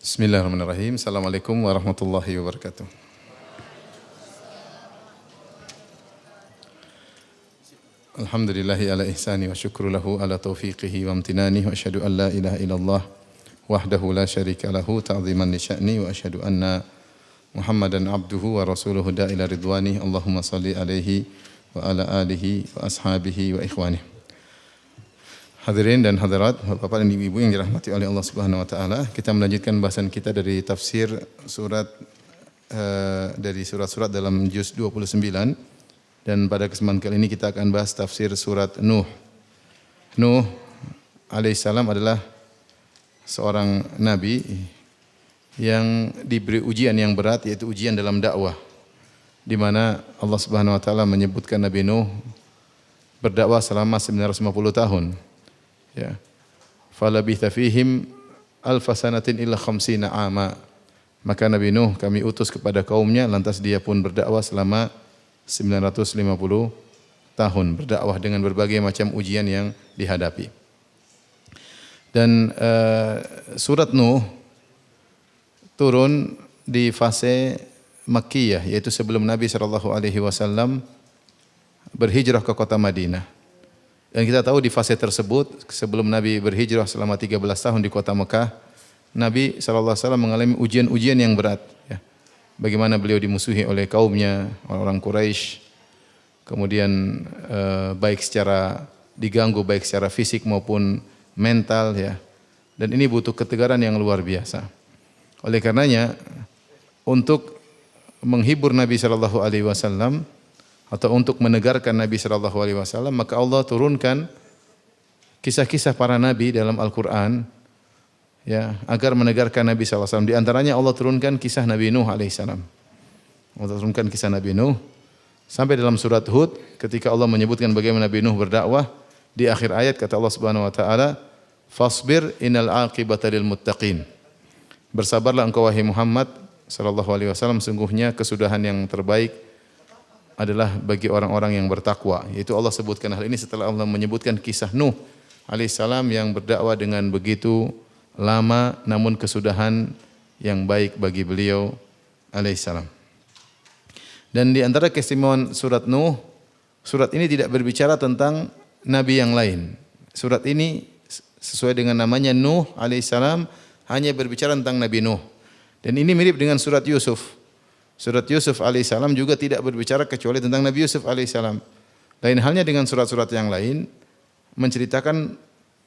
Bismillahirrahmanirrahim. Assalamualaikum warahmatullahi wabarakatuh. Alhamdulillahi ala ihsani wa syukru lahu ala taufiqihi wa amtinani wa asyhadu an la ilaha illallah wahdahu la syarika lahu ta'ziman li sya'ni wa asyhadu anna Muhammadan abduhu wa rasuluhu da'ila ridwani. Allahumma salli alaihi wa ala alihi wa ashabihi wa ikhwani. Hadirin dan hadirat, Bapak dan Ibu yang dirahmati oleh Allah Subhanahu wa taala, kita melanjutkan bahasan kita dari tafsir dari surat-surat dalam juz 29, dan pada kesempatan kali ini kita akan bahas tafsir surat Nuh. Nuh alaihissalam adalah seorang nabi yang diberi ujian yang berat, yaitu ujian dalam dakwah, di mana Allah Subhanahu wa taala menyebutkan Nabi Nuh berdakwah selama 950 tahun. Ya. Falabitha fihim alfa sanatin illa khamsina ama. Maka Nabi Nuh kami utus kepada kaumnya, lantas dia pun berdakwah selama 950 tahun, berdakwah dengan berbagai macam ujian yang dihadapi. Dan surat Nuh turun di fase Makkiyah, yaitu sebelum Nabi SAW berhijrah ke kota Madinah. Dan kita tahu di fase tersebut, sebelum Nabi berhijrah selama 13 tahun di kota Mekah, Nabi SAW mengalami ujian-ujian yang berat. Ya. Bagaimana beliau dimusuhi oleh kaumnya, orang-orang Quraisy, kemudian baik secara diganggu, baik secara fisik maupun mental. Ya. Dan ini butuh ketegaran yang luar biasa. Oleh karenanya, untuk menghibur Nabi SAW, atau untuk menegarkan Nabi SAW, maka Allah turunkan kisah-kisah para nabi dalam Al-Quran, ya, agar menegarkan Nabi SAW. Di antaranya Allah turunkan kisah Nabi Nuh alaihissalam. Allah turunkan kisah Nabi Nuh sampai dalam surat Hud, ketika Allah menyebutkan bagaimana Nabi Nuh berdakwah. Di akhir ayat kata Allah Subhanahu Wa Taala, "Fasbir innal aqibata lil muttaqin." Bersabarlah engkau wahai Muhammad SAW, sungguhnya kesudahan yang terbaik adalah bagi orang-orang yang bertakwa. Yaitu Allah sebutkan hal ini setelah Allah menyebutkan kisah Nuh alaihissalam yang berdakwah dengan begitu lama, namun kesudahan yang baik bagi beliau alaihissalam. Dan di antara keistimewaan surat Nuh, surat ini tidak berbicara tentang nabi yang lain. Surat ini sesuai dengan namanya Nuh alaihissalam, hanya berbicara tentang Nabi Nuh. Dan ini mirip dengan surat Yusuf. Surat Yusuf alaihissalam juga tidak berbicara kecuali tentang Nabi Yusuf alaihissalam. Lain halnya dengan surat-surat yang lain, menceritakan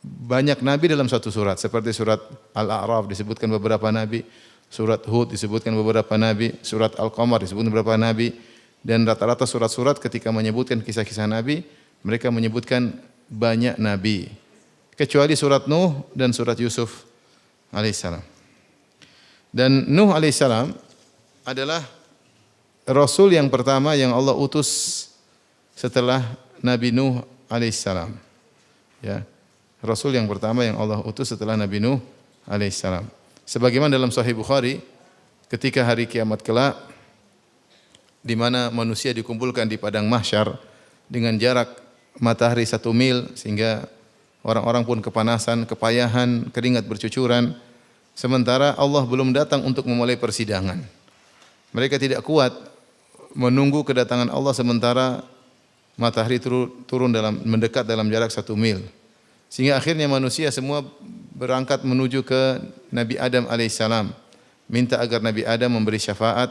banyak nabi dalam satu surat. Seperti surat Al-A'raf disebutkan beberapa nabi, surat Hud disebutkan beberapa nabi, surat Al-Qamar disebutkan beberapa nabi. Dan rata-rata surat-surat ketika menyebutkan kisah-kisah nabi, mereka menyebutkan banyak nabi. Kecuali surat Nuh dan surat Yusuf alaihissalam. Dan Nuh alaihissalam adalah Rasul yang pertama yang Allah utus setelah Nabi Nuh alaihissalam. Ya, Rasul yang pertama yang Allah utus setelah Nabi Nuh alaihissalam. Sebagaimana dalam Sahih Bukhari, ketika hari kiamat kelak, di mana manusia dikumpulkan di padang mahsyar dengan jarak matahari 1 mil, sehingga orang-orang pun kepanasan, kepayahan, keringat bercucuran, sementara Allah belum datang untuk memulai persidangan. Mereka tidak kuat menunggu kedatangan Allah sementara matahari mendekat dalam jarak 1 mil. Sehingga akhirnya manusia semua berangkat menuju ke Nabi Adam alaihissalam, minta agar Nabi Adam memberi syafaat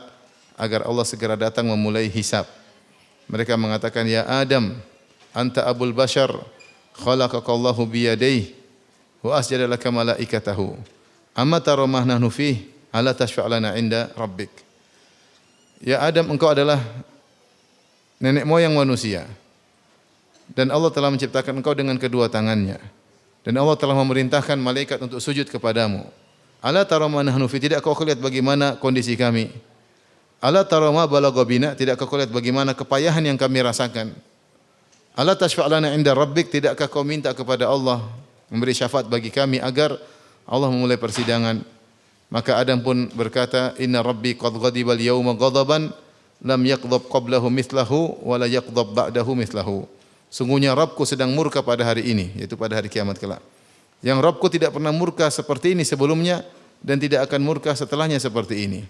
agar Allah segera datang memulai hisab. Mereka mengatakan, "Ya Adam, anta abul bashar, khalaqakallahu biyadayhi wa asjada laka malaikatahu. Amma tara ma nahnu fihi, ala tashfa' lana 'inda rabbik." Ya Adam, engkau adalah nenek moyang manusia, dan Allah telah menciptakan engkau dengan kedua tangannya, dan Allah telah memerintahkan malaikat untuk sujud kepadamu. Ala tara ma nahnu fi, tidak kau lihat bagaimana kondisi kami? Ala tara ma balagha bina, tidak kau lihat bagaimana kepayahan yang kami rasakan? Ala tashfa' lana 'inda rabbik, tidakkah kau minta kepada Allah memberi syafaat bagi kami agar Allah memulai persidangan? Maka Adam pun berkata, "Inna rabbi qad ghadiba al-yawma ghadaban lam yaghdab qablahu mithlahu wa la yaghdab ba'dahu mithlahu." Sungguhnya Rabbku sedang murka pada hari ini, yaitu pada hari kiamat kelak. Yang Rabbku tidak pernah murka seperti ini sebelumnya, dan tidak akan murka setelahnya seperti ini.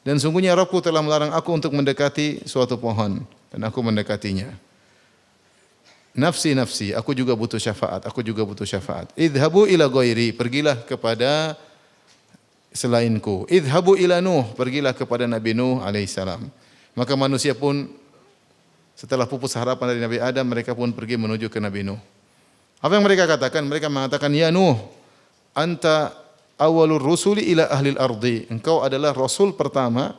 Dan sungguhnya Rabbku telah melarang aku untuk mendekati suatu pohon dan aku mendekatinya. Nafsi nafsi, aku juga butuh syafaat, aku juga butuh syafaat. Idhabu ila ghairi, pergilah kepada selainku. Idhabu ila Nuh, pergilah kepada Nabi Nuh alaihissalam. Maka manusia pun setelah pupus harapan dari Nabi Adam, mereka pun pergi menuju ke Nabi Nuh. Apa yang mereka katakan? Mereka mengatakan, ya Nuh, anta awalur rusuli ila ahlil ardi. Engkau adalah rasul pertama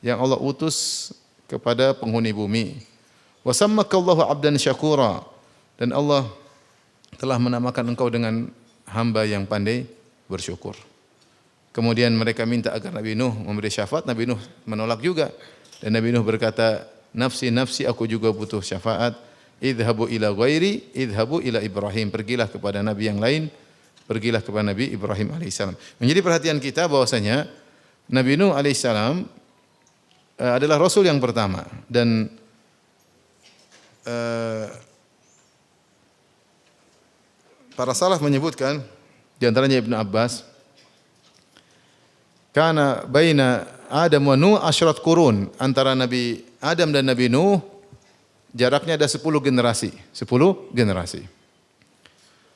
yang Allah utus kepada penghuni bumi. Wa sammaka Allahu 'abdan syakura, dan Allah telah menamakan engkau dengan hamba yang pandai bersyukur. Kemudian mereka minta agar Nabi Nuh memberi syafaat, Nabi Nuh menolak juga. Dan Nabi Nuh berkata, nafsi nafsi, aku juga butuh syafaat. Idhabu ila ghairi, idhabu ila Ibrahim, pergilah kepada nabi yang lain, pergilah kepada Nabi Ibrahim alaihissalam. Menjadi perhatian kita bahwasanya Nabi Nuh alaihissalam adalah rasul yang pertama, dan para salaf menyebutkan, di antaranya Ibnu Abbas, kana baina Adam wa Nuh asyrat qurun, antara Nabi Adam dan Nabi Nuh jaraknya ada 10 generasi, 10 generasi.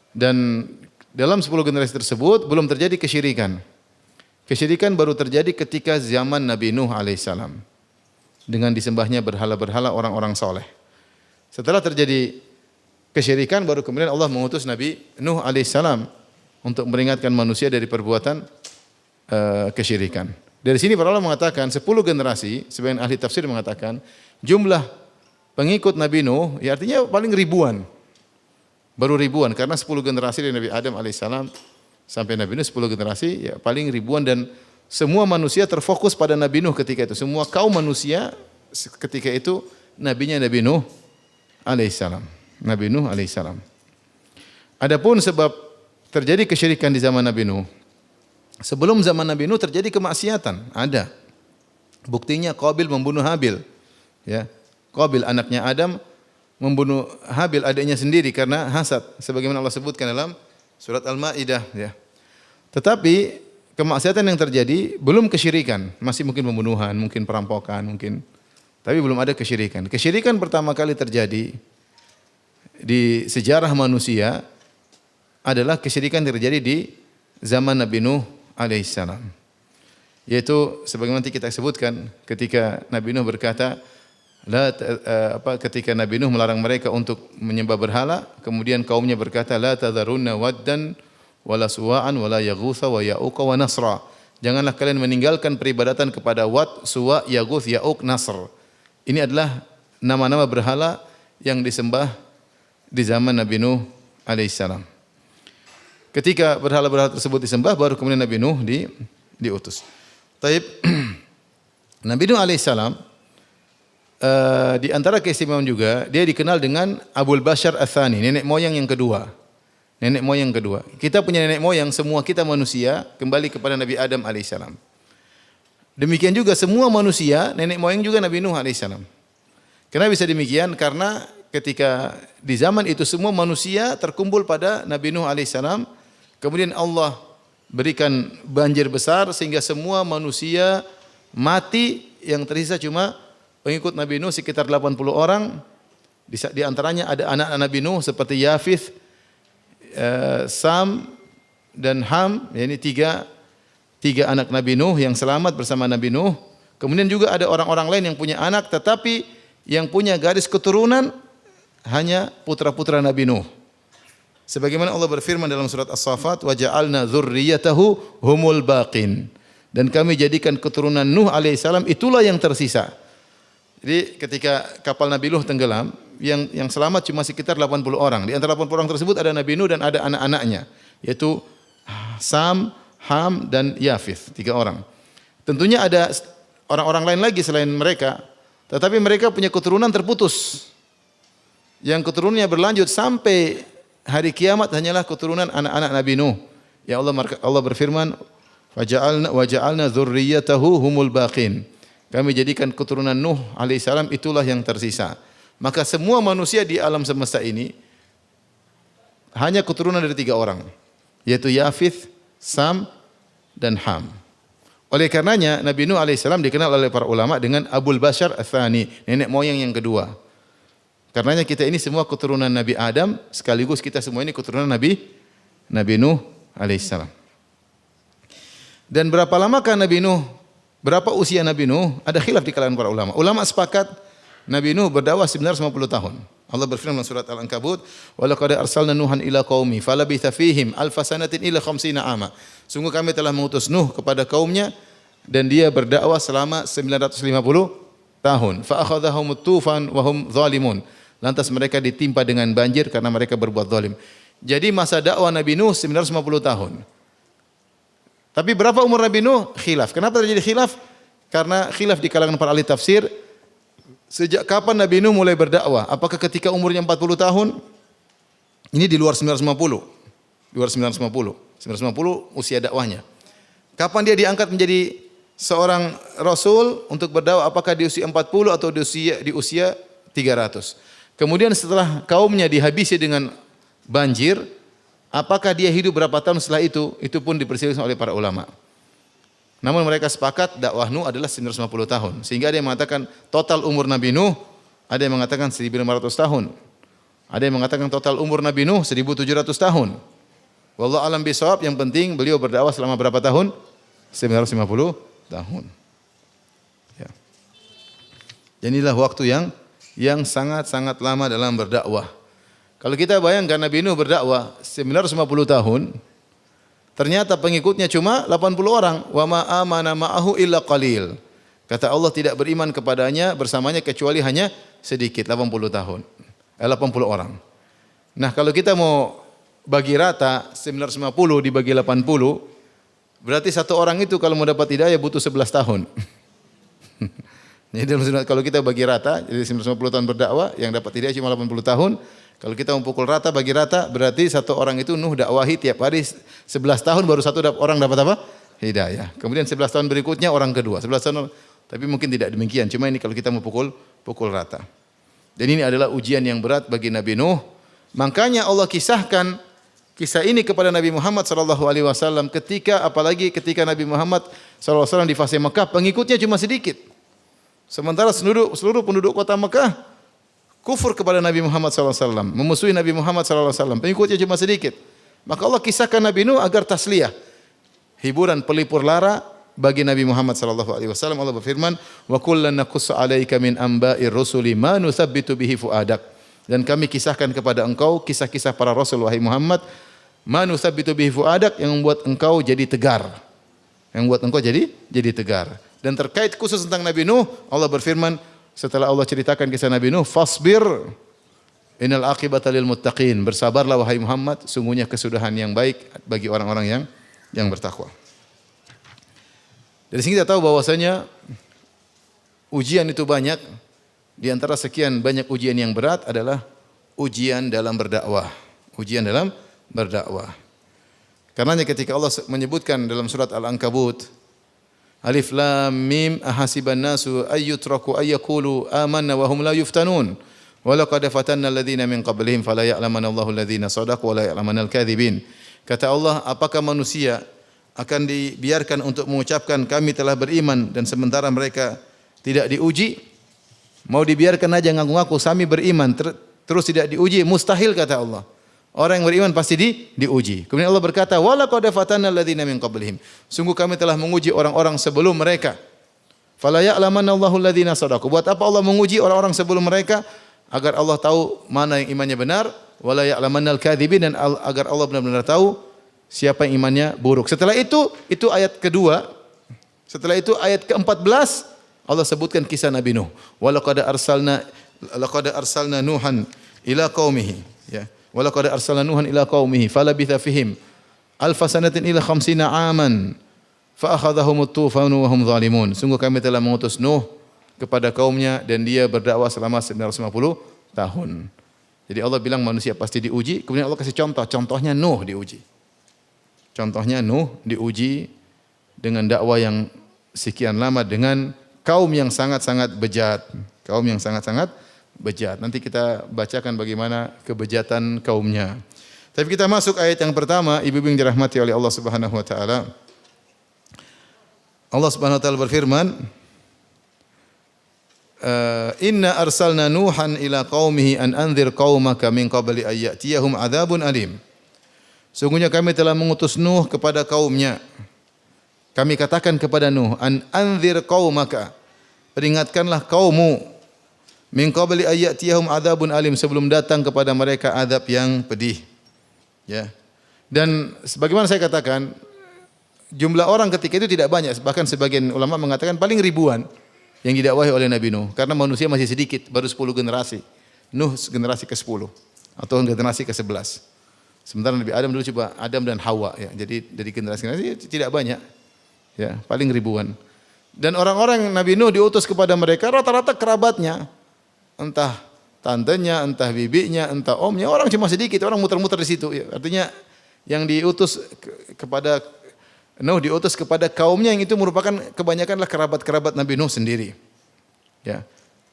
Dan dalam 10 generasi tersebut belum terjadi kesyirikan. Kesyirikan baru terjadi ketika zaman Nabi Nuh alaihissalam, dengan disembahnya berhala-berhala orang-orang soleh. Setelah terjadi kesyirikan, baru kemudian Allah mengutus Nabi Nuh alaihissalam untuk meringatkan manusia dari perbuatan kesyirikan. Dari sini para ulama mengatakan 10 generasi, sebagian ahli tafsir mengatakan jumlah pengikut Nabi Nuh ya artinya paling ribuan. Baru ribuan, karena 10 generasi dari Nabi Adam alaihissalam sampai Nabi Nuh 10 generasi ya paling ribuan, dan semua manusia terfokus pada Nabi Nuh ketika itu. Semua kaum manusia ketika itu nabinya Nabi Nuh alaihissalam. Nabi Nuh alaihissalam. Adapun sebab terjadi kesyirikan di zaman Nabi Nuh, sebelum zaman Nabi Nuh terjadi kemaksiatan, ada. Buktinya Qabil membunuh Habil. Ya. Qabil anaknya Adam membunuh Habil adiknya sendiri karena hasad, sebagaimana Allah sebutkan dalam surat Al-Maidah, ya. Tetapi kemaksiatan yang terjadi belum kesyirikan, masih mungkin pembunuhan, mungkin perampokan, mungkin, tapi belum ada kesyirikan. Kesyirikan pertama kali terjadi di sejarah manusia adalah kesyirikan terjadi di zaman Nabi Nuh alaihissalam. Yaitu sebagaimana nanti kita sebutkan ketika Nabi Nuh berkata, ketika Nabi Nuh melarang mereka untuk menyembah berhala, kemudian kaumnya berkata, la tadharunna waddan wala suwa'an wala yaghutha wa ya'uqa wa nasra. Janganlah kalian meninggalkan peribadatan kepada Wad, Suwa, Yaguth, Ya'uq, Nasr. Ini adalah nama-nama berhala yang disembah di zaman Nabi Nuh alaihissalam. Ketika berhala-berhala tersebut disembah, baru kemudian Nabi Nuh diutus. Taib, Nabi Nuh alaihissalam di antara keistimewaan juga, dia dikenal dengan Abul Bashar Ats-Tsani, nenek moyang yang kedua. Nenek moyang kedua. Kita punya nenek moyang, semua kita manusia kembali kepada Nabi Adam alaihissalam. Demikian juga semua manusia, nenek moyang juga Nabi Nuh alaihissalam. Kenapa bisa demikian? Karena ketika di zaman itu semua manusia terkumpul pada Nabi Nuh alaihissalam, kemudian Allah berikan banjir besar sehingga semua manusia mati, yang tersisa cuma pengikut Nabi Nuh sekitar 80 orang. Di antaranya ada anak-anak Nabi Nuh seperti Yafith, Sam dan Ham, yakni tiga anak Nabi Nuh yang selamat bersama Nabi Nuh. Kemudian juga ada orang-orang lain yang punya anak, tetapi yang punya garis keturunan hanya putra-putra Nabi Nuh. Sebagaimana Allah berfirman dalam surat As-Saffat, wa ja'alna dzurriyyatahu humul baqin. Dan kami jadikan keturunan Nuh alaihissalam itulah yang tersisa. Jadi ketika kapal Nabi Nuh tenggelam, yang selamat cuma sekitar 80 orang. Di antara 80 orang tersebut ada Nabi Nuh dan ada anak-anaknya, yaitu Sam, Ham dan Yafith, 3 orang. Tentunya ada orang-orang lain lagi selain mereka, tetapi mereka punya keturunan terputus. Yang keturunannya berlanjut sampai hari kiamat hanyalah keturunan anak-anak Nabi Nuh. Ya Allah berfirman, wa ja'alna dzurriyyatahu humul baqin. Kami jadikan keturunan Nuh alaihissalam itulah yang tersisa. Maka semua manusia di alam semesta ini hanya keturunan dari 3 orang, yaitu Yafith, Sam dan Ham. Oleh karenanya Nabi Nuh alaihissalam dikenal oleh para ulama dengan Abul Bashar Ats-Tsani, nenek moyang yang kedua. Karenanya kita ini semua keturunan Nabi Adam, sekaligus kita semua ini keturunan Nabi Nuh alaihissalam. Dan berapa lamakah Nabi Nuh? Berapa usia Nabi Nuh? Ada khilaf di kalangan para ulama. Ulama sepakat Nabi Nuh berdakwah 950 tahun. Allah berfirman dalam surat Al-Ankabut, "Wa laqad arsalna Nuhan ila qaumi falabitha fihim alf sanatin ila 50 ama." Sungguh kami telah mengutus Nuh kepada kaumnya dan dia berdakwah selama 950 tahun. Fa akhadhahumut tufan wa hum zalimun. Lantas mereka ditimpa dengan banjir karena mereka berbuat zalim. Jadi masa dakwah Nabi Nuh 950 tahun. Tapi berapa umur Nabi Nuh? Khilaf. Kenapa terjadi khilaf? Karena khilaf di kalangan para ahli tafsir. Sejak kapan Nabi Nuh mulai berdakwah? Apakah ketika umurnya 40 tahun? Ini di luar 950. Di luar 950. 950 usia dakwahnya. Kapan dia diangkat menjadi seorang rasul untuk berdakwah? Apakah di usia 40 atau di usia 300? Kemudian setelah kaumnya dihabisi dengan banjir, apakah dia hidup berapa tahun setelah itu? Itu pun diperselisihkan oleh para ulama. Namun mereka sepakat dakwah Nuh adalah 950 tahun. Sehingga ada yang mengatakan total umur Nabi Nuh, ada yang mengatakan 1500 tahun. Ada yang mengatakan total umur Nabi Nuh 1700 tahun. Wallahu alam bisawab, yang penting beliau berdakwah selama berapa tahun? 950 tahun. Ya. Dan inilah waktu yang sangat-sangat lama dalam berdakwah. Kalau kita bayangkan Nabi Nuh berdakwah 950 tahun, ternyata pengikutnya cuma 80 orang. Wa ma amana ma'ahu illa qalil. Kata Allah tidak beriman kepadanya bersamanya kecuali hanya sedikit, 80 tahun. 80 orang. Nah, kalau kita mau bagi rata 950 dibagi 80, berarti satu orang itu kalau mau dapat hidayah butuh 11 tahun. Jadi kalau kita bagi rata, jadi 950 tahun berdakwah, yang dapat hidayah cuma 80 tahun. Kalau kita memukul rata, bagi rata, berarti satu orang itu Nuh dakwahi tiap hari 11 tahun baru satu orang dapat apa? Hidayah. Kemudian 11 tahun berikutnya orang kedua. 11 tahun, tapi mungkin tidak demikian. Cuma ini kalau kita mau pukul rata. Dan ini adalah ujian yang berat bagi Nabi Nuh. Makanya Allah kisahkan kisah ini kepada Nabi Muhammad SAW apalagi ketika Nabi Muhammad SAW di fase Mekah, pengikutnya cuma sedikit. Sementara seluruh penduduk kota Mekah kufur kepada Nabi Muhammad SAW, memusuhi Nabi Muhammad SAW, pengikutnya cuma sedikit. Maka Allah kisahkan Nabi Nuh agar tasliyah, hiburan pelipur lara bagi Nabi Muhammad SAW. Allah berfirman, wa kullan naqussu 'alaika min amba'ir rusuli ma nuthabbitu bihi fuadak. Dan kami kisahkan kepada engkau kisah-kisah para rasul wahai Muhammad, ma nuthabbitu bihi fuadak, yang membuat engkau jadi tegar. Yang membuat engkau jadi tegar. Dan terkait khusus tentang Nabi Nuh, Allah berfirman, setelah Allah ceritakan kisah Nabi Nuh, fasbir innal aqibata lil muttaqin. Bersabarlah wahai Muhammad, sungguhnya kesudahan yang baik bagi orang-orang yang bertakwa. Dari sini kita tahu bahwasanya ujian itu banyak. Di antara sekian banyak ujian yang berat adalah ujian dalam berdakwah. Ujian dalam berdakwah. Karenanya ketika Allah menyebutkan dalam surat Al-Ankabut, Alif Lam Mim ahasiban nasu ayyutraku ayyaqulu amanna wa hum la yuftanun wa laqad fatanna alladhina min qablihim fala ya'lamanna Allahu alladhina shadaqu wa la ya'lamanna al-kadhibin. Kata Allah, apakah manusia akan dibiarkan untuk mengucapkan kami telah beriman dan sementara mereka tidak diuji? Mau dibiarkan aja ngaku-ngaku kami beriman terus tidak diuji? Mustahil, kata Allah. Orang yang beriman pasti diuji. Kemudian Allah berkata, wa laqad fatanna alladhina min qablihim. Sungguh kami telah menguji orang-orang sebelum mereka. Fala ya'lamanna Allahu alladhina shadaqu. Buat apa Allah menguji orang-orang sebelum mereka? Agar Allah tahu mana yang imannya benar, wa la ya'lamanna al-kadzibin, dan agar Allah benar-benar tahu siapa yang imannya buruk. Setelah itu ayat kedua. Setelah itu ayat ke-14 Allah sebutkan kisah Nabi Nuh. Wa laqad arsalna Nuhan ila qaumihi, ya. Walaqad arsalna Nuhan ila qaumihi falabitha fihim alfa sanatin ila 50 aman fa akhadhahumut tufanu wa hum zalimun. Sungguh kami telah mengutus Nuh kepada kaumnya dan dia berdakwah selama 950 tahun. Jadi Allah bilang manusia pasti diuji, kemudian Allah kasih contohnya Nuh diuji. Contohnya Nuh diuji dengan dakwah yang sekian lama dengan kaum yang sangat-sangat bejat. Kaum yang sangat-sangat bejat. Nanti kita bacakan bagaimana kebejatan kaumnya. Tapi kita masuk ayat yang pertama, ibu-ibu yang dirahmati oleh Allah Subhanahu wa taala. Allah Subhanahu wa taala berfirman, Inna arsalna Nuhan ila qaumihi an anzir qaumaka min qabli an ya'tiyahum adzabun alim. Sungguhnya kami telah mengutus Nuh kepada kaumnya. Kami katakan kepada Nuh, an anzir qaumaka, peringatkanlah kaummu, min qabli an ya'tiyahum adzabun alim, sebelum datang kepada mereka azab yang pedih. Ya. Dan sebagaimana saya katakan, jumlah orang ketika itu tidak banyak, bahkan sebagian ulama mengatakan paling ribuan yang didakwahi oleh Nabi Nuh, karena manusia masih sedikit, baru 10 generasi. Nuh generasi ke-10 atau generasi ke-11. Sementara Nabi Adam dulu coba Adam dan Hawa, ya. Jadi dari generasi-generasi tidak banyak. Ya, paling ribuan. Dan orang-orang yang Nabi Nuh diutus kepada mereka rata-rata kerabatnya. Entah tantenya, entah bibinya, entah omnya, orang cuma sedikit, orang muter-muter di situ, ya. Artinya yang diutus kepada Nuh diutus kepada kaumnya yang itu merupakan kebanyakanlah kerabat-kerabat Nabi Nuh sendiri. Ya.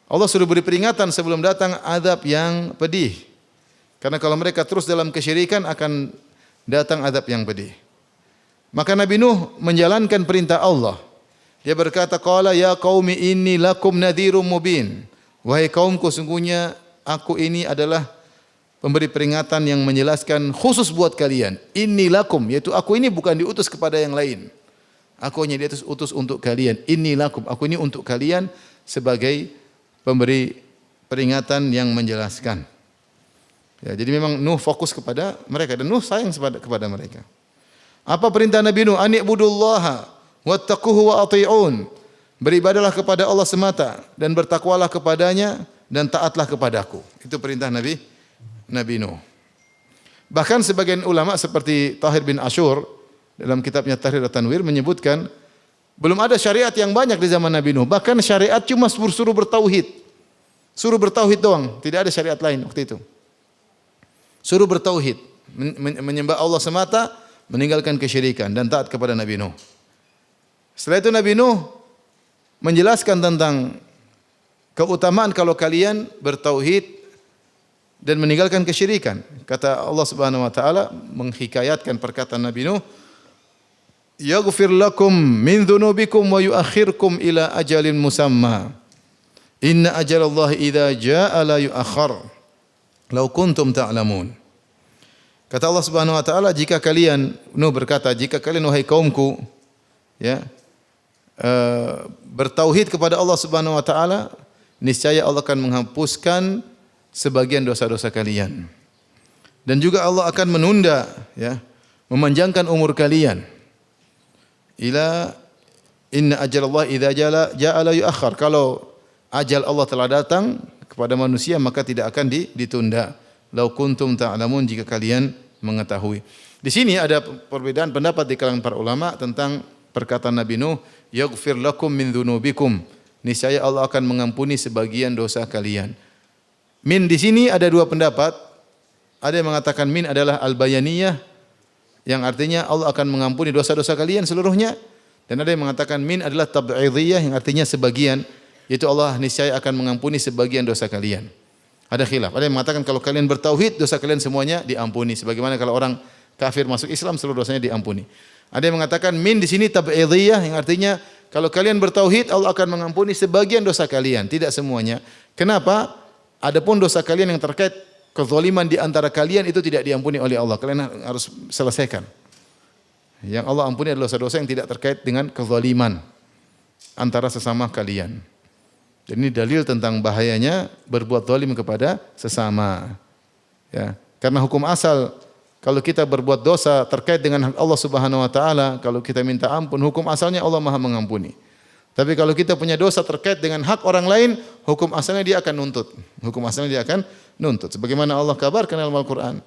Allah sudah beri peringatan sebelum datang azab yang pedih. Karena kalau mereka terus dalam kesyirikan akan datang azab yang pedih. Maka Nabi Nuh menjalankan perintah Allah. Dia berkata, qala ya qaumi inni lakum nadhirum mubin. Wahai kaumku, sungguhnya aku ini adalah pemberi peringatan yang menjelaskan khusus buat kalian. Inni lakum, yaitu aku ini bukan diutus kepada yang lain. Aku hanya diutus untuk kalian. Inni lakum, aku ini untuk kalian sebagai pemberi peringatan yang menjelaskan. Ya, jadi memang Nuh fokus kepada mereka dan Nuh sayang kepada mereka. Apa perintah Nabi Nuh? Ani'budullaha wattaquhu wa ati'un. Beribadalah kepada Allah semata dan bertakwalah kepadanya dan taatlah kepadaku. Itu perintah Nabi Nuh. Bahkan sebagian ulama seperti Tahir bin Ashur dalam kitabnya Tahrir at-Tanwir menyebutkan belum ada syariat yang banyak di zaman Nabi Nuh. Bahkan syariat cuma suruh bertauhid. Suruh bertauhid doang, tidak ada syariat lain waktu itu. Suruh bertauhid, menyembah Allah semata, meninggalkan kesyirikan dan taat kepada Nabi Nuh. Setelah itu Nabi Nuh menjelaskan tentang keutamaan kalau kalian bertauhid dan meninggalkan kesyirikan. Kata Allah Subhanahu wa taala menghikayatkan perkataan Nabi Nuh, "Yaghfir lakum min dzunubikum wa yuakhirkum ila ajalin musamma. Inna ajalallahi idza jaa la yuakhkhar. Law kuntum ta'lamun." Kata Allah Subhanahu wa taala, jika kalian, Nuh berkata, jika kalian wahai kaumku, ya, bertauhid kepada Allah Subhanahu wa taala, niscaya Allah akan menghapuskan sebagian dosa-dosa kalian. Dan juga Allah akan menunda, ya, memanjangkan umur kalian. Ila inna ajalallah idza jaa la yuakhkhar. Kalau ajal Allah telah datang kepada manusia maka tidak akan ditunda. Lau kuntum ta'lamun, jika kalian mengetahui. Di sini ada perbedaan pendapat di kalangan para ulama tentang perkataan Nabi Nuh, yaghfir lakum min dzunubikum. Niscaya Allah akan mengampuni sebagian dosa kalian. Min di sini ada dua pendapat. Ada yang mengatakan min adalah al-bayaniyah, yang artinya Allah akan mengampuni dosa-dosa kalian seluruhnya. Dan ada yang mengatakan min adalah tab'idiyah, yang artinya sebagian, yaitu Allah niscaya akan mengampuni sebagian dosa kalian. Ada khilaf. Ada yang mengatakan kalau kalian bertauhid, dosa kalian semuanya diampuni. Sebagaimana kalau orang kafir masuk Islam, seluruh dosanya diampuni. Ada yang mengatakan min di sini tab'idiyah, yang artinya kalau kalian bertauhid, Allah akan mengampuni sebagian dosa kalian, tidak semuanya. Kenapa? Adapun dosa kalian yang terkait kezaliman di antara kalian itu tidak diampuni oleh Allah. Kalian harus selesaikan. Yang Allah ampuni adalah dosa-dosa yang tidak terkait dengan kezaliman antara sesama kalian. Dan ini dalil tentang bahayanya berbuat zalim kepada sesama. Ya, karena hukum asal kalau kita berbuat dosa terkait dengan hak Allah Subhanahu wa taala, kalau kita minta ampun, hukum asalnya Allah Maha mengampuni. Tapi kalau kita punya dosa terkait dengan hak orang lain, hukum asalnya dia akan nuntut. Hukum asalnya dia akan nuntut. Sebagaimana Allah kabarkan dalam Al-Quran.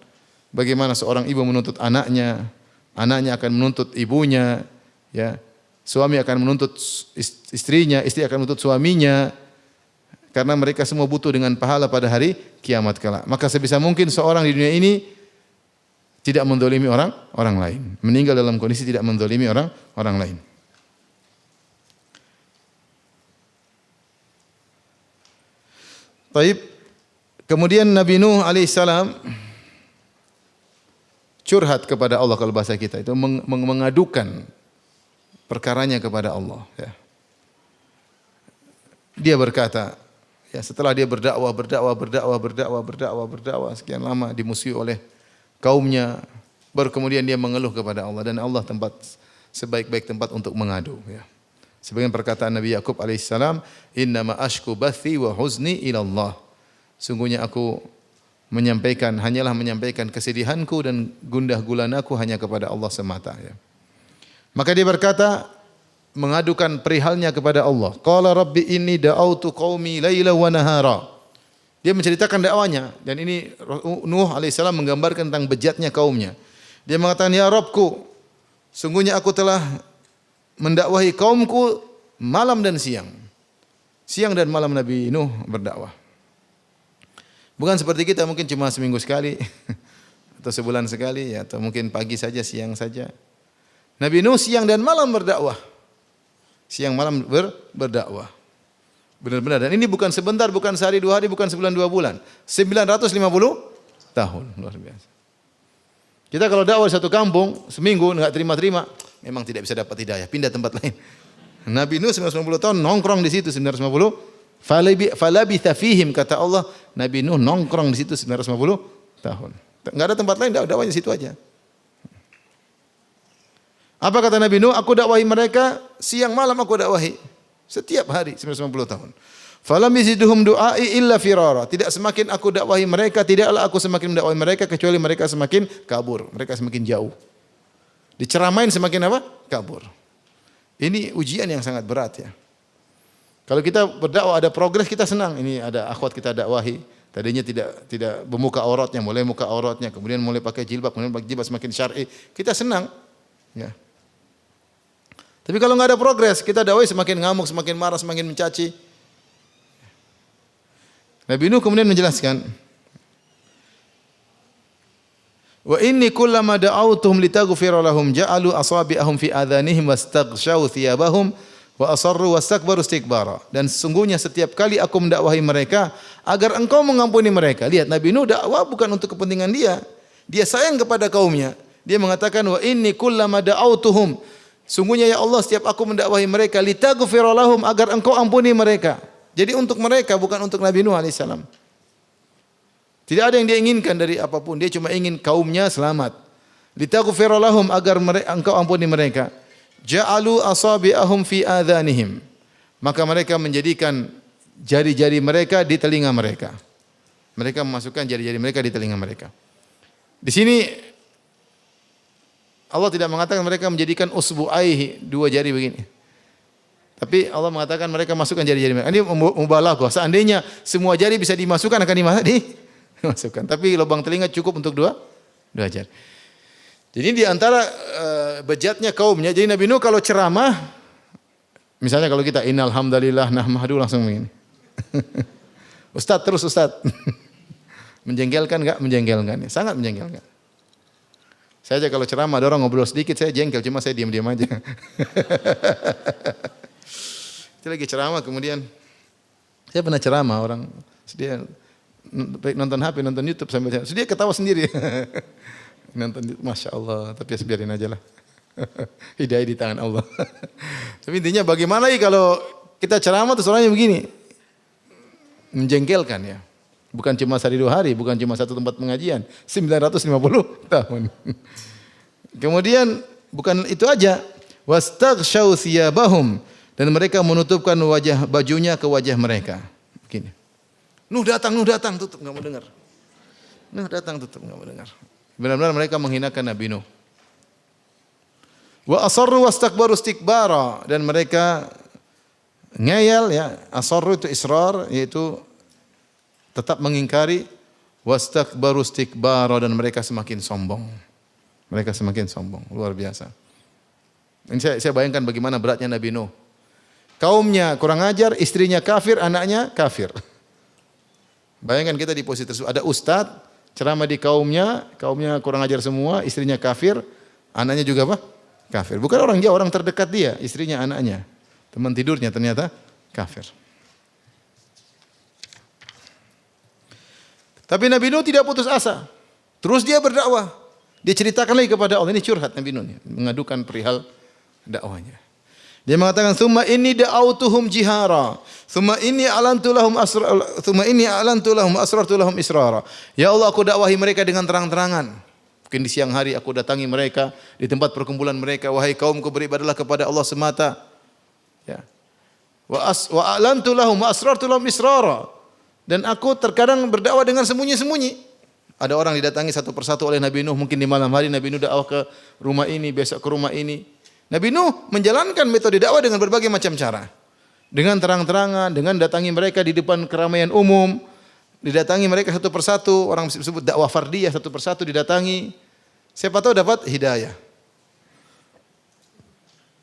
Bagaimana seorang ibu menuntut anaknya, anaknya akan menuntut ibunya, ya. Suami akan menuntut istrinya, istri akan menuntut suaminya. Karena mereka semua butuh dengan pahala pada hari kiamat kelak. Maka sebisa mungkin seorang di dunia ini tidak mendolimi orang lain. Meninggal dalam kondisi tidak mendolimi orang lain. Baik. Kemudian Nabi Nuh alaihissalam curhat kepada Allah, kalau bahasa kita itu mengadukan perkaranya kepada Allah. Ya. Dia berkata, ya, setelah dia berdakwah sekian lama dimusuhi oleh kaumnya, baru kemudian dia mengeluh kepada Allah dan Allah tempat sebaik-baik tempat untuk mengadu. Ya. Sebagian perkataan Nabi Yakub alaihissalam, innama ashku bathi wa huzni ila Allah. Sungguhnya aku hanyalah menyampaikan kesedihanku dan gundah gulanaku hanya kepada Allah semata. Ya. Maka dia berkata, mengadukan perihalnya kepada Allah. Qala rabbi inni da'autu qaumi laila wa nahara. Dia menceritakan dakwanya dan ini Nuh alaihissalam menggambarkan tentang bejatnya kaumnya. Dia mengatakan, ya Rabbku, sungguhnya aku telah mendakwahi kaumku malam dan siang. Siang dan malam Nabi Nuh berdakwah. Bukan seperti kita mungkin cuma seminggu sekali atau sebulan sekali, ya, atau mungkin pagi saja, siang saja. Nabi Nuh siang dan malam berdakwah. Siang malam berdakwah. Benar-benar. Dan ini bukan sebentar, bukan sehari, 2 hari, bukan sebulan, 2 bulan. 950 tahun. Luar biasa. Kita kalau dakwah di satu kampung, seminggu enggak terima-terima, memang tidak bisa dapat hidayah. Pindah tempat lain. Nabi Nuh 950 tahun nongkrong di situ 950. Falabitha fihim, kata Allah, Nabi Nuh nongkrong di situ 950 tahun. Enggak ada tempat lain, dakwahnya di situ aja. Apa kata Nabi Nuh? Aku dakwahi mereka siang malam, aku dakwahi setiap hari 950 tahun. Falam yaziduhum du'ai illa firara. Tidak semakin aku dakwahi mereka, tidaklah aku semakin mendakwahi mereka kecuali mereka semakin kabur, mereka semakin jauh. Diceramain semakin apa? Kabur. Ini ujian yang sangat berat, ya. Kalau kita berdakwah ada progres, kita senang. Ini ada akhwat kita dakwahi, tadinya tidak membuka auratnya, mulai muka auratnya, kemudian mulai pakai jilbab, kemudian pakai jilbab semakin syar'i. Kita senang, ya. Tapi kalau nggak ada progres, kita dakwah semakin ngamuk, semakin marah, semakin mencaci. Nabi Nuh kemudian menjelaskan, wa inni kullama da'awtuhum litaghfira lahum ja'alu asabi'ahum fi adhanihim wastaghshaw thiyabahum wa asarru wastakbaru istikbara. Dan sesungguhnya setiap kali aku mendakwahi mereka agar engkau mengampuni mereka. Lihat, Nabi Nuh dakwah bukan untuk kepentingan dia. Dia sayang kepada kaumnya. Dia mengatakan, wa inni kullama da'awtuhum, sungguhnya ya Allah setiap aku mendakwahi mereka litaghfira lahum, agar engkau ampuni mereka. Jadi untuk mereka, bukan untuk Nabi Nuh alaihissalam. Tidak ada yang dia inginkan dari apapun, dia cuma ingin kaumnya selamat. Litaghfira lahum, agar engkau ampuni mereka. Ja'alu asabi'ahum fi adhanihim, maka mereka menjadikan jari-jari mereka di telinga mereka. Mereka memasukkan jari-jari mereka di telinga mereka. Di sini Allah tidak mengatakan mereka menjadikan usbu'aihi, 2 jari begini. Tapi Allah mengatakan mereka masukkan jari-jari mereka. Ini mubalaghah. Seandainya semua jari bisa dimasukkan, akan dimasukkan. Tapi lubang telinga cukup untuk 2 jari. Jadi di antara bejatnya kaumnya, jadi Nabi Nuh kalau ceramah, misalnya kalau kita innal hamdalillah nahmadu, langsung begini. Ustaz terus Ustaz. Menjengkelkan enggak? Menjengkelkan. Sangat menjengkelkan. Saya aja kalau ceramah ada orang ngobrol sedikit saya jengkel, cuma saya diam-diam aja. Itu lagi ceramah, kemudian saya pernah ceramah, orang dia baik nonton HP, nonton YouTube sambil ceramah, dia ketawa sendiri. Nonton, Masya Allah, tapi biarin aja lah. Hidayah di tangan Allah. Tapi intinya bagaimana lagi kalau kita ceramah terus orangnya begini, menjengkelkan, ya. Bukan cuma sehari 2 hari, bukan cuma satu tempat pengajian, 950 tahun. Kemudian bukan itu aja, wastaghshaw thiyabahum, dan mereka menutupkan wajah bajunya ke wajah mereka. Begini. Nuh datang, tutup, enggak mau dengar. Nuh datang, tutup, enggak mau dengar. Benar-benar mereka menghinakan Nabi Nuh. Wa asarru wastakbaru istikbara, dan mereka ngeyel, ya. Asarru itu israr, yaitu tetap mengingkari, wastakbaru istikbara, dan mereka semakin sombong. Mereka semakin sombong, luar biasa. Ini saya bayangkan bagaimana beratnya Nabi Nuh. Kaumnya kurang ajar, istrinya kafir, anaknya kafir. Bayangkan kita di posisi tersebut, ada ustaz ceramah di kaumnya kurang ajar semua, istrinya kafir, anaknya juga apa? Kafir. Bukan orang Jawa, orang terdekat dia, istrinya, anaknya. Teman tidurnya ternyata kafir. Tapi Nabi Nuh tidak putus asa. Terus dia berdakwah. Dia ceritakan lagi kepada Allah. Ini curhat Nabi Nuh, mengadukan perihal dakwahnya. Dia mengatakan, "Tsumma inni da'autuhum jihara, tsumma inni alantu lahum asrartu lahum israra." Ya Allah, aku dakwahi mereka dengan terang-terangan. Mungkin di siang hari aku datangi mereka di tempat perkumpulan mereka, "Wahai kaumku, beribadahlah kepada Allah semata." Ya. Wa alantu lahum asrartu lahum israra. Dan aku terkadang berdakwah dengan sembunyi-sembunyi. Ada orang didatangi satu persatu oleh Nabi Nuh, mungkin di malam hari Nabi Nuh dakwah ke rumah ini, besok ke rumah ini. Nabi Nuh menjalankan metode dakwah dengan berbagai macam cara. Dengan terang-terangan, dengan datangi mereka di depan keramaian umum, didatangi mereka satu persatu, orang disebut dakwah fardiyah, satu persatu didatangi. Siapa tahu dapat hidayah.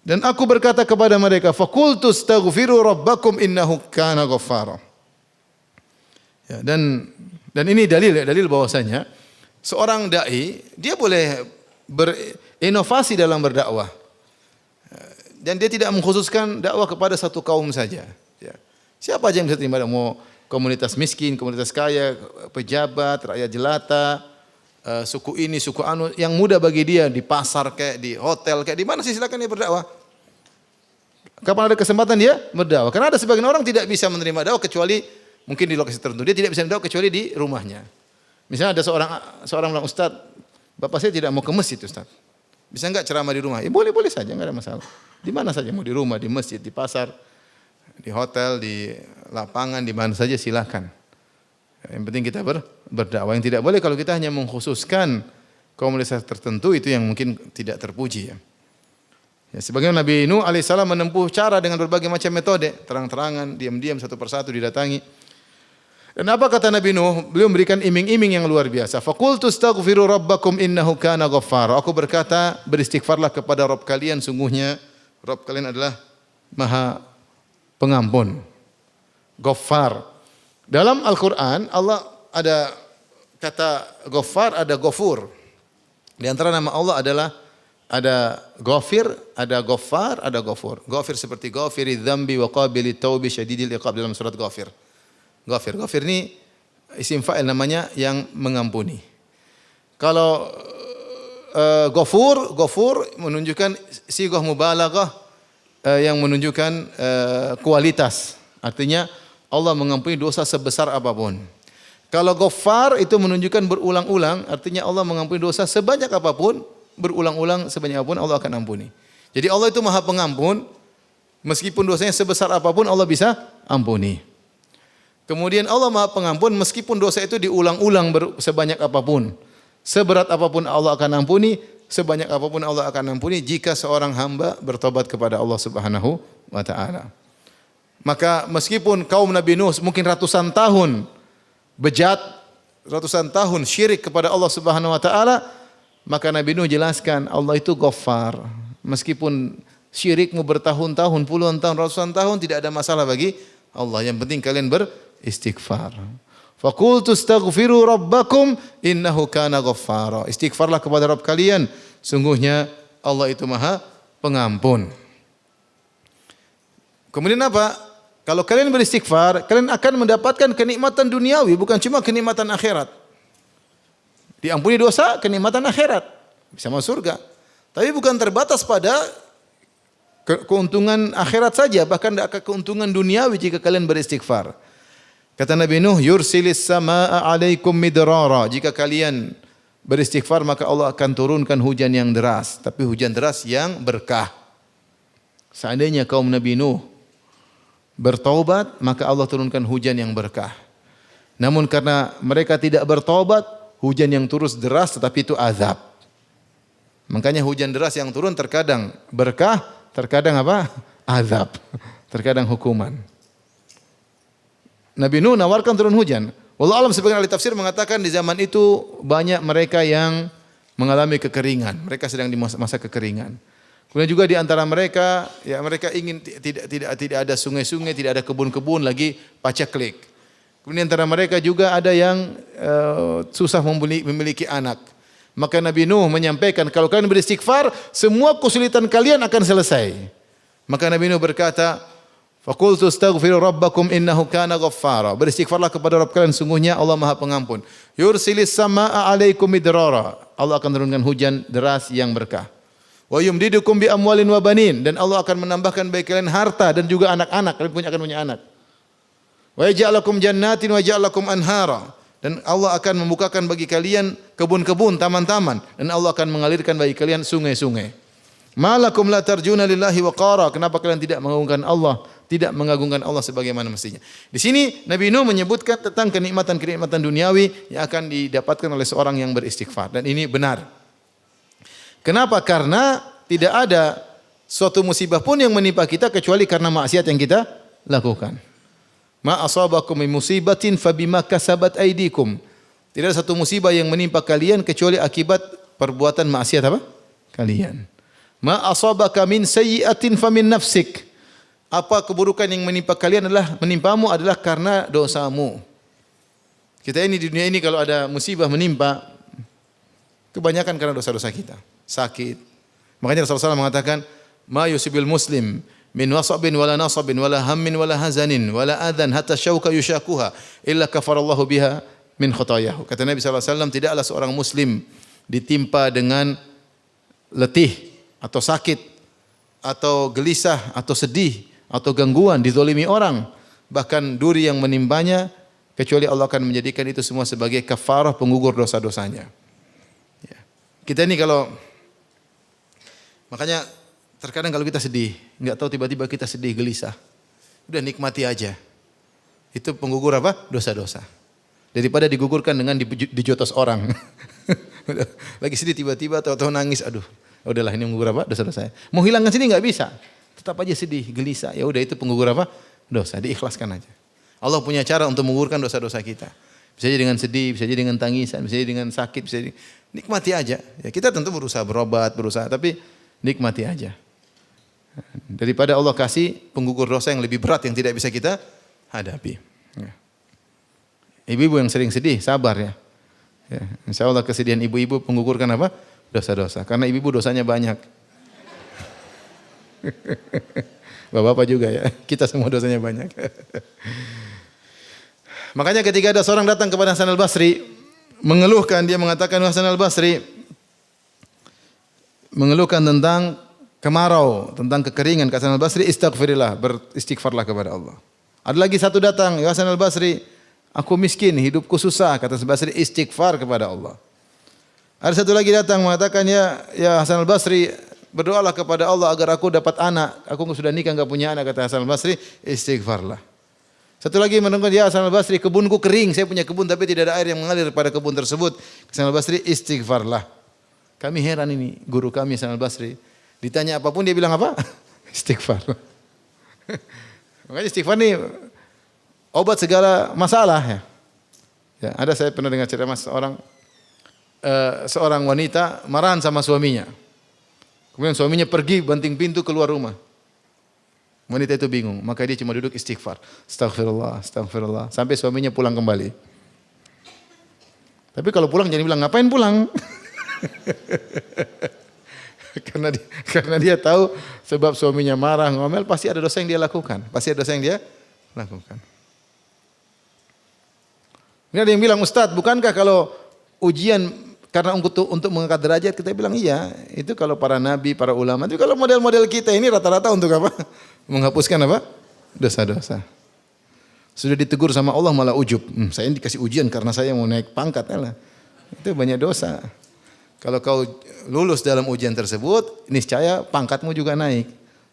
Dan aku berkata kepada mereka, "Faqultu astaghfiru rabbakum innahu kana ghaffara." Ya, dan ini dalil bahwasanya seorang dai dia boleh berinovasi dalam berdakwah. Dan dia tidak mengkhususkan dakwah kepada satu kaum saja. Ya. Siapa aja yang bisa terima, mau komunitas miskin, komunitas kaya, pejabat, rakyat jelata, suku ini, suku anu, yang mudah bagi dia di pasar kayak di hotel kayak di mana sih, silakan dia berdakwah. Kapan ada kesempatan dia berdakwah. Karena ada sebagian orang tidak bisa menerima dakwah kecuali mungkin di lokasi tertentu. Dia tidak bisa berdakwah kecuali di rumahnya. Misalnya ada seorang bilang, "Ustaz, bapak saya tidak mau ke masjid, Ustaz. Bisa enggak ceramah di rumah?" Ya boleh saja, enggak ada masalah. Di mana saja, mau di rumah, di masjid, di pasar, di hotel, di lapangan, di mana saja silakan. Yang penting kita berdakwah. Yang tidak boleh kalau kita hanya mengkhususkan komunitas tertentu, itu yang mungkin tidak terpuji ya. Ya, sebagaimana Nabi Nuh alaihissalam menempuh cara dengan berbagai macam metode, terang-terangan, diam-diam satu persatu didatangi. Dan apa kata Nabi Nuh? Beliau memberikan iming-iming yang luar biasa. Faqultu astaghfiru rabbakum innahu kana ghaffara. Aku berkata, beristighfarlah kepada Rabb kalian, sungguhnya Rabb kalian adalah Maha Pengampun. Ghaffar. Dalam Al-Qur'an Allah ada kata Ghaffar, ada Ghafur. Di antara nama Allah adalah ada Ghafir, ada Ghaffar, ada Ghafur. Ghafir seperti Ghafiri dzambi wa qabilit taubi syadidil iqab dalam surat Ghafir. Ghafir ini isim fa'il, namanya yang mengampuni. Kalau Ghafur menunjukkan sighah mubalaghah yang menunjukkan kualitas. Artinya Allah mengampuni dosa sebesar apapun. Kalau Ghaffar itu menunjukkan berulang-ulang, artinya Allah mengampuni dosa sebanyak apapun, berulang-ulang sebanyak apapun Allah akan ampuni. Jadi Allah itu Maha Pengampun, meskipun dosanya sebesar apapun Allah bisa ampuni. Kemudian Allah Maha Pengampun meskipun dosa itu diulang-ulang sebanyak apapun. Seberat apapun Allah akan ampuni, sebanyak apapun Allah akan ampuni jika seorang hamba bertobat kepada Allah Subhanahu wa taala. Maka meskipun kaum Nabi Nuh mungkin ratusan tahun bejat, ratusan tahun syirik kepada Allah Subhanahu wa taala, maka Nabi Nuh jelaskan Allah itu Ghaffar. Meskipun syirikmu bertahun-tahun, puluhan tahun, ratusan tahun, tidak ada masalah bagi Allah. Yang penting kalian beristighfar. Faqultu astaghfiru rabbakum innahu kana ghaffara. Istighfarlah kepada Rabb kalian, sungguhnya Allah itu Maha Pengampun. Kemudian apa? Kalau kalian beristighfar, kalian akan mendapatkan kenikmatan duniawi, bukan cuma kenikmatan akhirat. Diampuni dosa, kenikmatan akhirat, bisa masuk surga. Tapi bukan terbatas pada keuntungan akhirat saja, bahkan ada keuntungan duniawi jika kalian beristighfar. Kata Nabi Nuh, "Yursilis samaa 'alaikum midrara." Jika kalian beristighfar maka Allah akan turunkan hujan yang deras, tapi hujan deras yang berkah. Seandainya kaum Nabi Nuh bertaubat, maka Allah turunkan hujan yang berkah. Namun karena mereka tidak bertaubat, hujan yang terus deras tetapi itu azab. Makanya hujan deras yang turun terkadang berkah, terkadang apa? Azab. Terkadang hukuman. Nabi Nuh nawarkan turun hujan. Wallahu alam, sebagian ahli tafsir mengatakan di zaman itu banyak mereka yang mengalami kekeringan. Mereka sedang di masa kekeringan. Kemudian juga di antara mereka, ya mereka ingin tidak ada sungai-sungai, tidak ada kebun-kebun lagi paceklik. Kemudian antara mereka juga ada yang susah memiliki anak. Maka Nabi Nuh menyampaikan, kalau kalian beristighfar, semua kesulitan kalian akan selesai. Maka Nabi Nuh berkata, "Faqultu astaghfiru rabbakum innahu kana ghaffara." Beristighfarlah kepada Rabb kalian, sungguhnya Allah Maha Pengampun. Yursilis samaa 'alaikum midrara. Allah akan turunkan hujan deras yang berkah. Wa yumdidukum bi amwalin wa banin, dan Allah akan menambahkan bagi kalian harta dan juga anak-anak. Kalian akan punya anak. Wa yaj'al lakum jannatin wa yaj'al lakum anhara, dan Allah akan membukakan bagi kalian kebun-kebun, taman-taman, dan Allah akan mengalirkan bagi kalian sungai-sungai. Malakum la tarjuna lillahi waqara, kenapa kalian tidak mengagungkan Allah, tidak mengagungkan Allah sebagaimana mestinya. Di sini Nabi Nuh menyebutkan tentang kenikmatan-kenikmatan duniawi yang akan didapatkan oleh seorang yang beristighfar, dan ini benar. Kenapa? Karena tidak ada suatu musibah pun yang menimpa kita kecuali karena maksiat yang kita lakukan. Ma asabakum min musibatin fabima kasabat aydikum. Tidak ada satu musibah yang menimpa kalian kecuali akibat perbuatan maksiat apa? Kalian. Ma asabaka min sayyi'atin famin nafsik. Apa keburukan yang menimpa kalian menimpamu adalah karena dosamu. Kita ini di dunia ini kalau ada musibah menimpa, kebanyakan karena dosa-dosa kita. Sakit. Makanya Rasulullah SAW mengatakan, ma yusibil muslim min wasabin wala nasabin wala hammin wala hazanin wala adhan hatta syauka yushakuha illa kafarallahu biha min khotayahu. Kata Nabi SAW, tidaklah seorang muslim ditimpa dengan letih atau sakit atau gelisah atau sedih atau gangguan, dizolimi orang, bahkan duri yang menimpanya, kecuali Allah akan menjadikan itu semua sebagai kafarah, penggugur dosa-dosanya. Ya. Kita ini kalau, makanya terkadang kalau kita sedih, enggak tahu tiba-tiba kita sedih, gelisah, udah nikmati aja. Itu penggugur apa? Dosa-dosa. Daripada digugurkan dengan dijotos orang. Lagi sedih tiba-tiba tahu-tahu nangis, aduh, udahlah ini menggugur apa? Dosa-dosa. Mau hilangkan sini enggak bisa. Tetap aja sedih, gelisah. Ya udah itu penggugur apa? Dosa, diikhlaskan aja. Allah punya cara untuk menggugurkan dosa-dosa kita. Bisa jadi dengan sedih, bisa jadi dengan tangisan, bisa jadi dengan sakit, bisa jadi nikmati aja. Ya, kita tentu berusaha berobat, tapi nikmati aja. Daripada Allah kasih penggugur dosa yang lebih berat yang tidak bisa kita hadapi. Ya. Ibu-ibu yang sering sedih, sabar ya. Ya. Insya Allah kesedihan ibu-ibu penggugurkan apa? Dosa-dosa. Karena ibu-ibu dosanya banyak. Bapak-bapak juga ya. Kita semua dosanya banyak. Makanya ketika ada seorang datang kepada Hasan al-Basri, mengeluhkan, dia mengatakan, Hasan al-Basri mengeluhkan tentang kemarau, tentang kekeringan. Kata Hasan al-Basri, istighfarillah, beristighfarlah kepada Allah. Ada lagi satu datang, ya Hasan al-Basri, aku miskin, hidupku susah. Kata Hasan al-Basri, istighfar kepada Allah. Ada satu lagi datang mengatakan, ya Hasan al-Basri, berdoalah kepada Allah agar aku dapat anak. Aku sudah nikah enggak punya anak. Kata Hasan al-Basri, istighfarlah. Satu lagi mendengar, ya Hasan al-Basri, kebunku kering, saya punya kebun tapi tidak ada air yang mengalir pada kebun tersebut. Hasan al-Basri, istighfarlah. Kami heran ini, guru kami Hasan al-Basri. Ditanya apapun dia bilang apa? Istighfar. Makanya istighfar ini obat segala masalah ya. Ya, ada saya pernah dengar cerita seorang wanita marahan sama suaminya. Kemudian suaminya pergi banting pintu keluar rumah. Wanita itu bingung, maka dia cuma duduk istighfar. Astagfirullah, astagfirullah. Sampai suaminya pulang kembali. Tapi kalau pulang jangan bilang, ngapain pulang? karena dia tahu sebab suaminya marah, ngomel, pasti ada dosa yang dia lakukan. Pasti ada dosa yang dia lakukan. Ini ada yang bilang, Ustadz, bukankah kalau ujian karena untuk mengangkat derajat, kita bilang iya, itu kalau para nabi, para ulama. Tapi kalau model-model kita ini rata-rata untuk apa? Menghapuskan apa? Dosa-dosa. Sudah ditegur sama Allah malah ujub. Saya ini dikasih ujian karena saya mau naik pangkat. Itu banyak dosa. Kalau kau lulus dalam ujian tersebut, niscaya pangkatmu juga naik.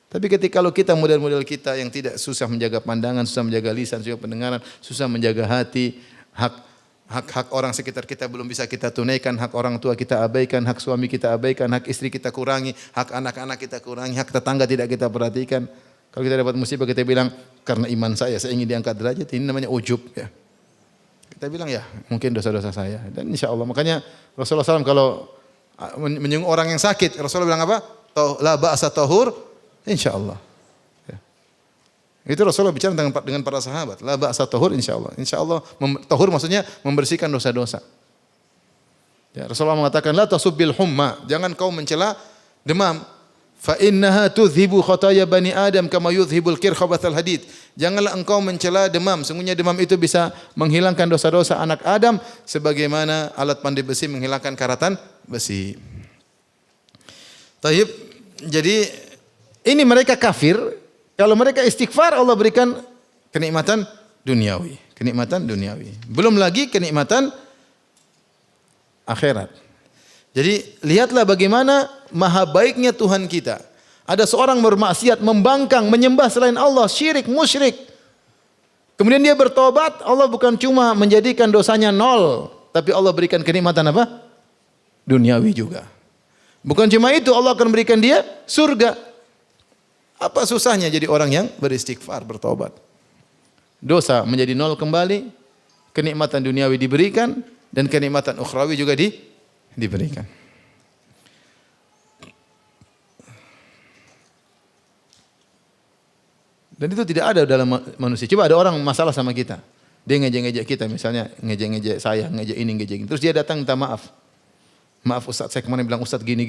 Tapi kalau kita model-model kita yang tidak susah menjaga pandangan, susah menjaga lisan, susah pendengaran, susah menjaga hati, hak orang sekitar kita belum bisa kita tunaikan, hak orang tua kita abaikan, hak suami kita abaikan, hak istri kita kurangi, hak anak-anak kita kurangi, hak tetangga tidak kita perhatikan. Kalau kita dapat musibah kita bilang karena iman saya ingin diangkat derajat, ini namanya ujub ya. Kita bilang ya mungkin dosa-dosa saya, dan insya Allah makanya Rasulullah SAW kalau menyinggung orang yang sakit, Rasulullah bilang apa? La ba'sa tahur, insya Allah. Ya. Itu Rasulullah bicara dengan para sahabat. La ba'sa tahur, insya Allah. Insya Allah tahur maksudnya membersihkan dosa-dosa. Ya, Rasulullah mengatakan la tasubbil humma, jangan kau mencela demam. Fa innaha tudhibu khataya bani Adam kama yudhibul kirkhabathal hadid. Janganlah engkau mencela demam. Sungguhnya demam itu bisa menghilangkan dosa-dosa anak Adam sebagaimana alat pandai besi menghilangkan karatan besi. Taib. Jadi ini mereka kafir. Kalau mereka istighfar, Allah berikan kenikmatan duniawi. Kenikmatan duniawi. Belum lagi kenikmatan akhirat. Jadi lihatlah bagaimana maha baiknya Tuhan kita. Ada seorang bermaksiat, membangkang, menyembah selain Allah, syirik, musyrik. Kemudian dia bertobat, Allah bukan cuma menjadikan dosanya nol, tapi Allah berikan kenikmatan apa? Duniawi juga. Bukan cuma itu, Allah akan berikan dia surga. Apa susahnya jadi orang yang beristighfar, bertobat? Dosa menjadi nol kembali, kenikmatan duniawi diberikan, dan kenikmatan ukhrawi juga diberikan. Dan itu tidak ada dalam manusia. Coba ada orang masalah sama kita. Dia ngejek-ngejek kita, misalnya ngejek-ngejek saya, ngejek ini, ngejek ini. Terus dia datang minta maaf. Maaf Ustaz, saya kemarin bilang Ustaz gini.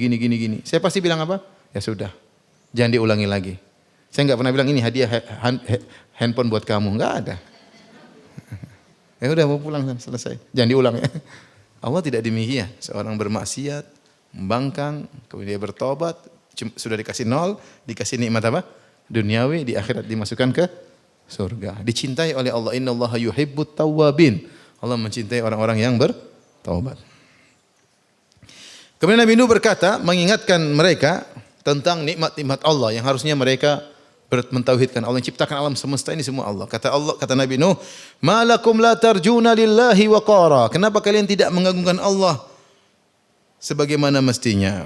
Saya pasti bilang apa? Ya sudah, jangan diulangi lagi. Saya enggak pernah bilang ini hadiah handphone buat kamu. Enggak ada. Ya udah mau pulang, selesai. Jangan diulang ya. Allah tidak demikian. Seorang bermaksiat, membangkang, kemudian dia bertobat, sudah dikasih nol, dikasih nikmat apa? Duniawi, di akhirat dimasukkan ke surga. Dicintai oleh Allah. Innallaha yuhibbut tawwabin. Allah mencintai orang-orang yang bertaubat. Kemudian Nabi Nuh berkata, mengingatkan mereka tentang nikmat-nikmat Allah yang harusnya mereka mentauhidkan. Allah yang ciptakan alam semesta ini semua Allah. Kata Nabi Nuh, "Ma lakum la tarjuna lillahi waqara?" Kenapa kalian tidak mengagungkan Allah sebagaimana mestinya?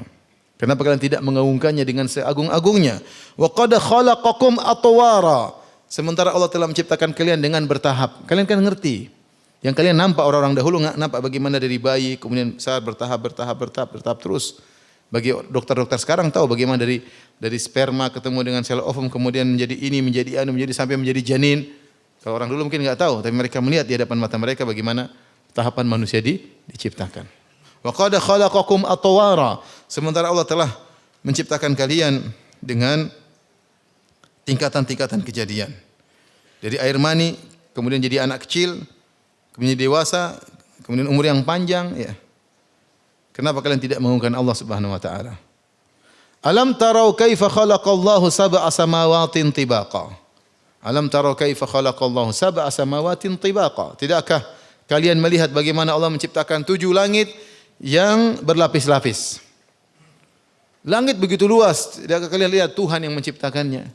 Kenapa kalian tidak mengagungkannya dengan seagung-agungnya? Wa qad khalaqakum atwara. Sementara Allah telah menciptakan kalian dengan bertahap. Kalian kan ngerti. Yang kalian nampak orang-orang dahulu nampak bagaimana dari bayi kemudian besar bertahap terus. Bagi dokter-dokter sekarang tahu bagaimana dari sperma ketemu dengan sel ovum kemudian menjadi ini menjadi sampai menjadi janin. Kalau orang dulu mungkin enggak tahu, tapi mereka melihat di hadapan mata mereka bagaimana tahapan manusia diciptakan. Wa qad khalaqakum atwara. Sementara Allah telah menciptakan kalian dengan tingkatan-tingkatan kejadian. Dari air mani, kemudian jadi anak kecil, kemudian dewasa, kemudian umur yang panjang, ya. Kenapa kalian tidak mengagungkan Allah Subhanahu wa taala? Alam tarau kaifa khalaqallahu sab'a samawatin tibaqa. Alam tarau kaifa khalaqallahu sab'a samawatin tibaqa. Tidakkah kalian melihat bagaimana Allah menciptakan 7 langit yang berlapis-lapis? Langit begitu luas, tidakkah kalian lihat Tuhan yang menciptakannya?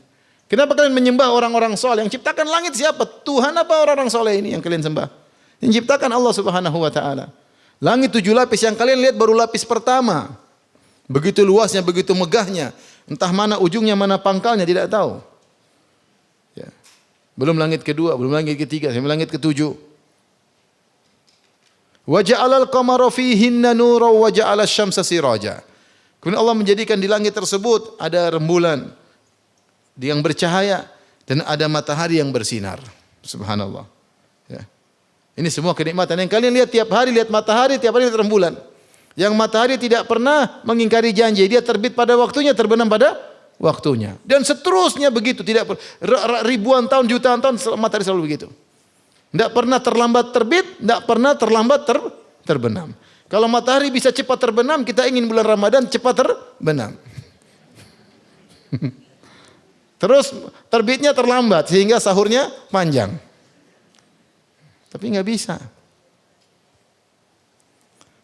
Kenapa kalian menyembah orang-orang soleh? Yang ciptakan langit siapa? Tuhan apa orang-orang soleh ini yang kalian sembah? Yang ciptakan Allah Subhanahu wa taala. Langit 7 lapis yang kalian lihat baru lapis pertama. Begitu luasnya, begitu megahnya. Entah mana ujungnya, mana pangkalnya tidak tahu. Ya. Belum langit kedua, belum langit ketiga, sampai langit ketujuh. Wa ja'alal qamara fihinna nuran wa ja'ala asy-syamsa siraja. Kemudian Allah menjadikan di langit tersebut ada rembulan yang bercahaya dan ada matahari yang bersinar. Subhanallah. Ya. Ini semua kenikmatan yang kalian lihat tiap hari, lihat matahari, tiap hari lihat rembulan. Yang matahari tidak pernah mengingkari janji, dia terbit pada waktunya, terbenam pada waktunya. Dan seterusnya begitu, tidak ribuan tahun, jutaan tahun matahari selalu begitu. Tidak pernah terlambat terbit, tidak pernah terlambat terbenam. Kalau matahari bisa cepat terbenam, kita ingin bulan Ramadan cepat terbenam. Terus terbitnya terlambat sehingga sahurnya panjang. Tapi enggak bisa.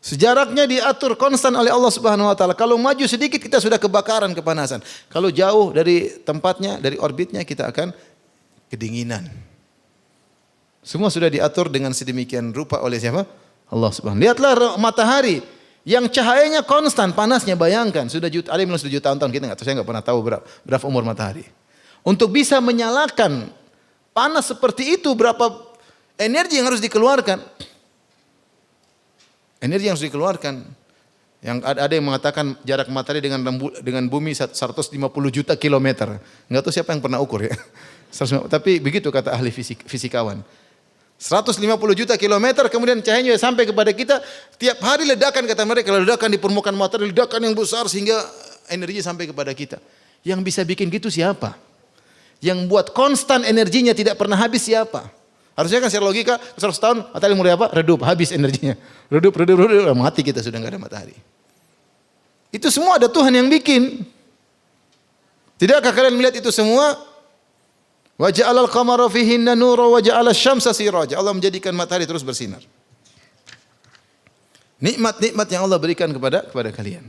Sejaraknya diatur konstan oleh Allah Subhanahu wa taala. Kalau maju sedikit kita sudah kebakaran, kepanasan. Kalau jauh dari tempatnya, dari orbitnya kita akan kedinginan. Semua sudah diatur dengan sedemikian rupa oleh siapa? Allah Subhanahu. Lihatlah matahari yang cahayanya konstan, panasnya bayangkan sudah ada yang sudah jutaan tahun kita enggak tahu, saya enggak pernah tahu berapa umur matahari. Untuk bisa menyalakan panas seperti itu berapa energi yang harus dikeluarkan? Energi yang harus dikeluarkan. Yang ada yang mengatakan jarak matahari dengan bumi 150 juta kilometer. Enggak tahu siapa yang pernah ukur ya. Tapi begitu kata ahli fisikawan. 150 juta kilometer kemudian cahayanya sampai kepada kita. Tiap hari ledakan kata mereka, ledakan di permukaan matahari, ledakan yang besar sehingga energi sampai kepada kita. Yang bisa bikin gitu siapa? Yang buat konstan energinya tidak pernah habis siapa? Harusnya kan secara logika 100 tahun matahari mulai apa? Redup, habis energinya. Redup, mati kita sudah enggak ada matahari. Itu semua ada Tuhan yang bikin. Tidakkah kalian melihat itu semua? Wa ja'alal qamara fihinna nura wa ja'alasy syamsa siraja. Allah menjadikan matahari terus bersinar. Nikmat-nikmat yang Allah berikan kepada kalian.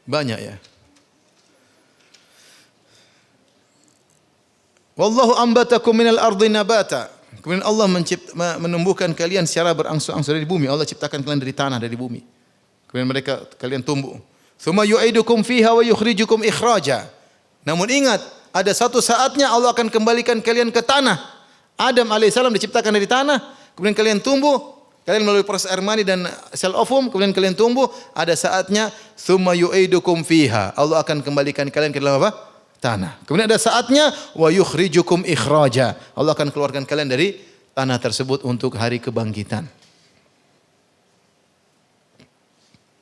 Banyak ya. Wallahu ambatakum minal ardi nabata. Kemudian Allah menumbuhkan kalian secara berangsur-angsur dari bumi. Allah ciptakan kalian dari tanah, dari bumi. Kemudian kalian tumbuh. Tsumma yu'idukum fiha wa yukhrijukum ikhraja. Namun ingat, ada satu saatnya Allah akan kembalikan kalian ke tanah. Adam alaihissalam diciptakan dari tanah, kemudian kalian tumbuh, kalian melalui proses air mani dan sel ovum, kemudian kalian tumbuh. Ada saatnya tsumma yu'idukum fiha. Allah akan kembalikan kalian ke dalam apa? Tanah. Kemudian ada saatnya wa yukhrijukum ikhraja. Allah akan keluarkan kalian dari tanah tersebut untuk hari kebangkitan.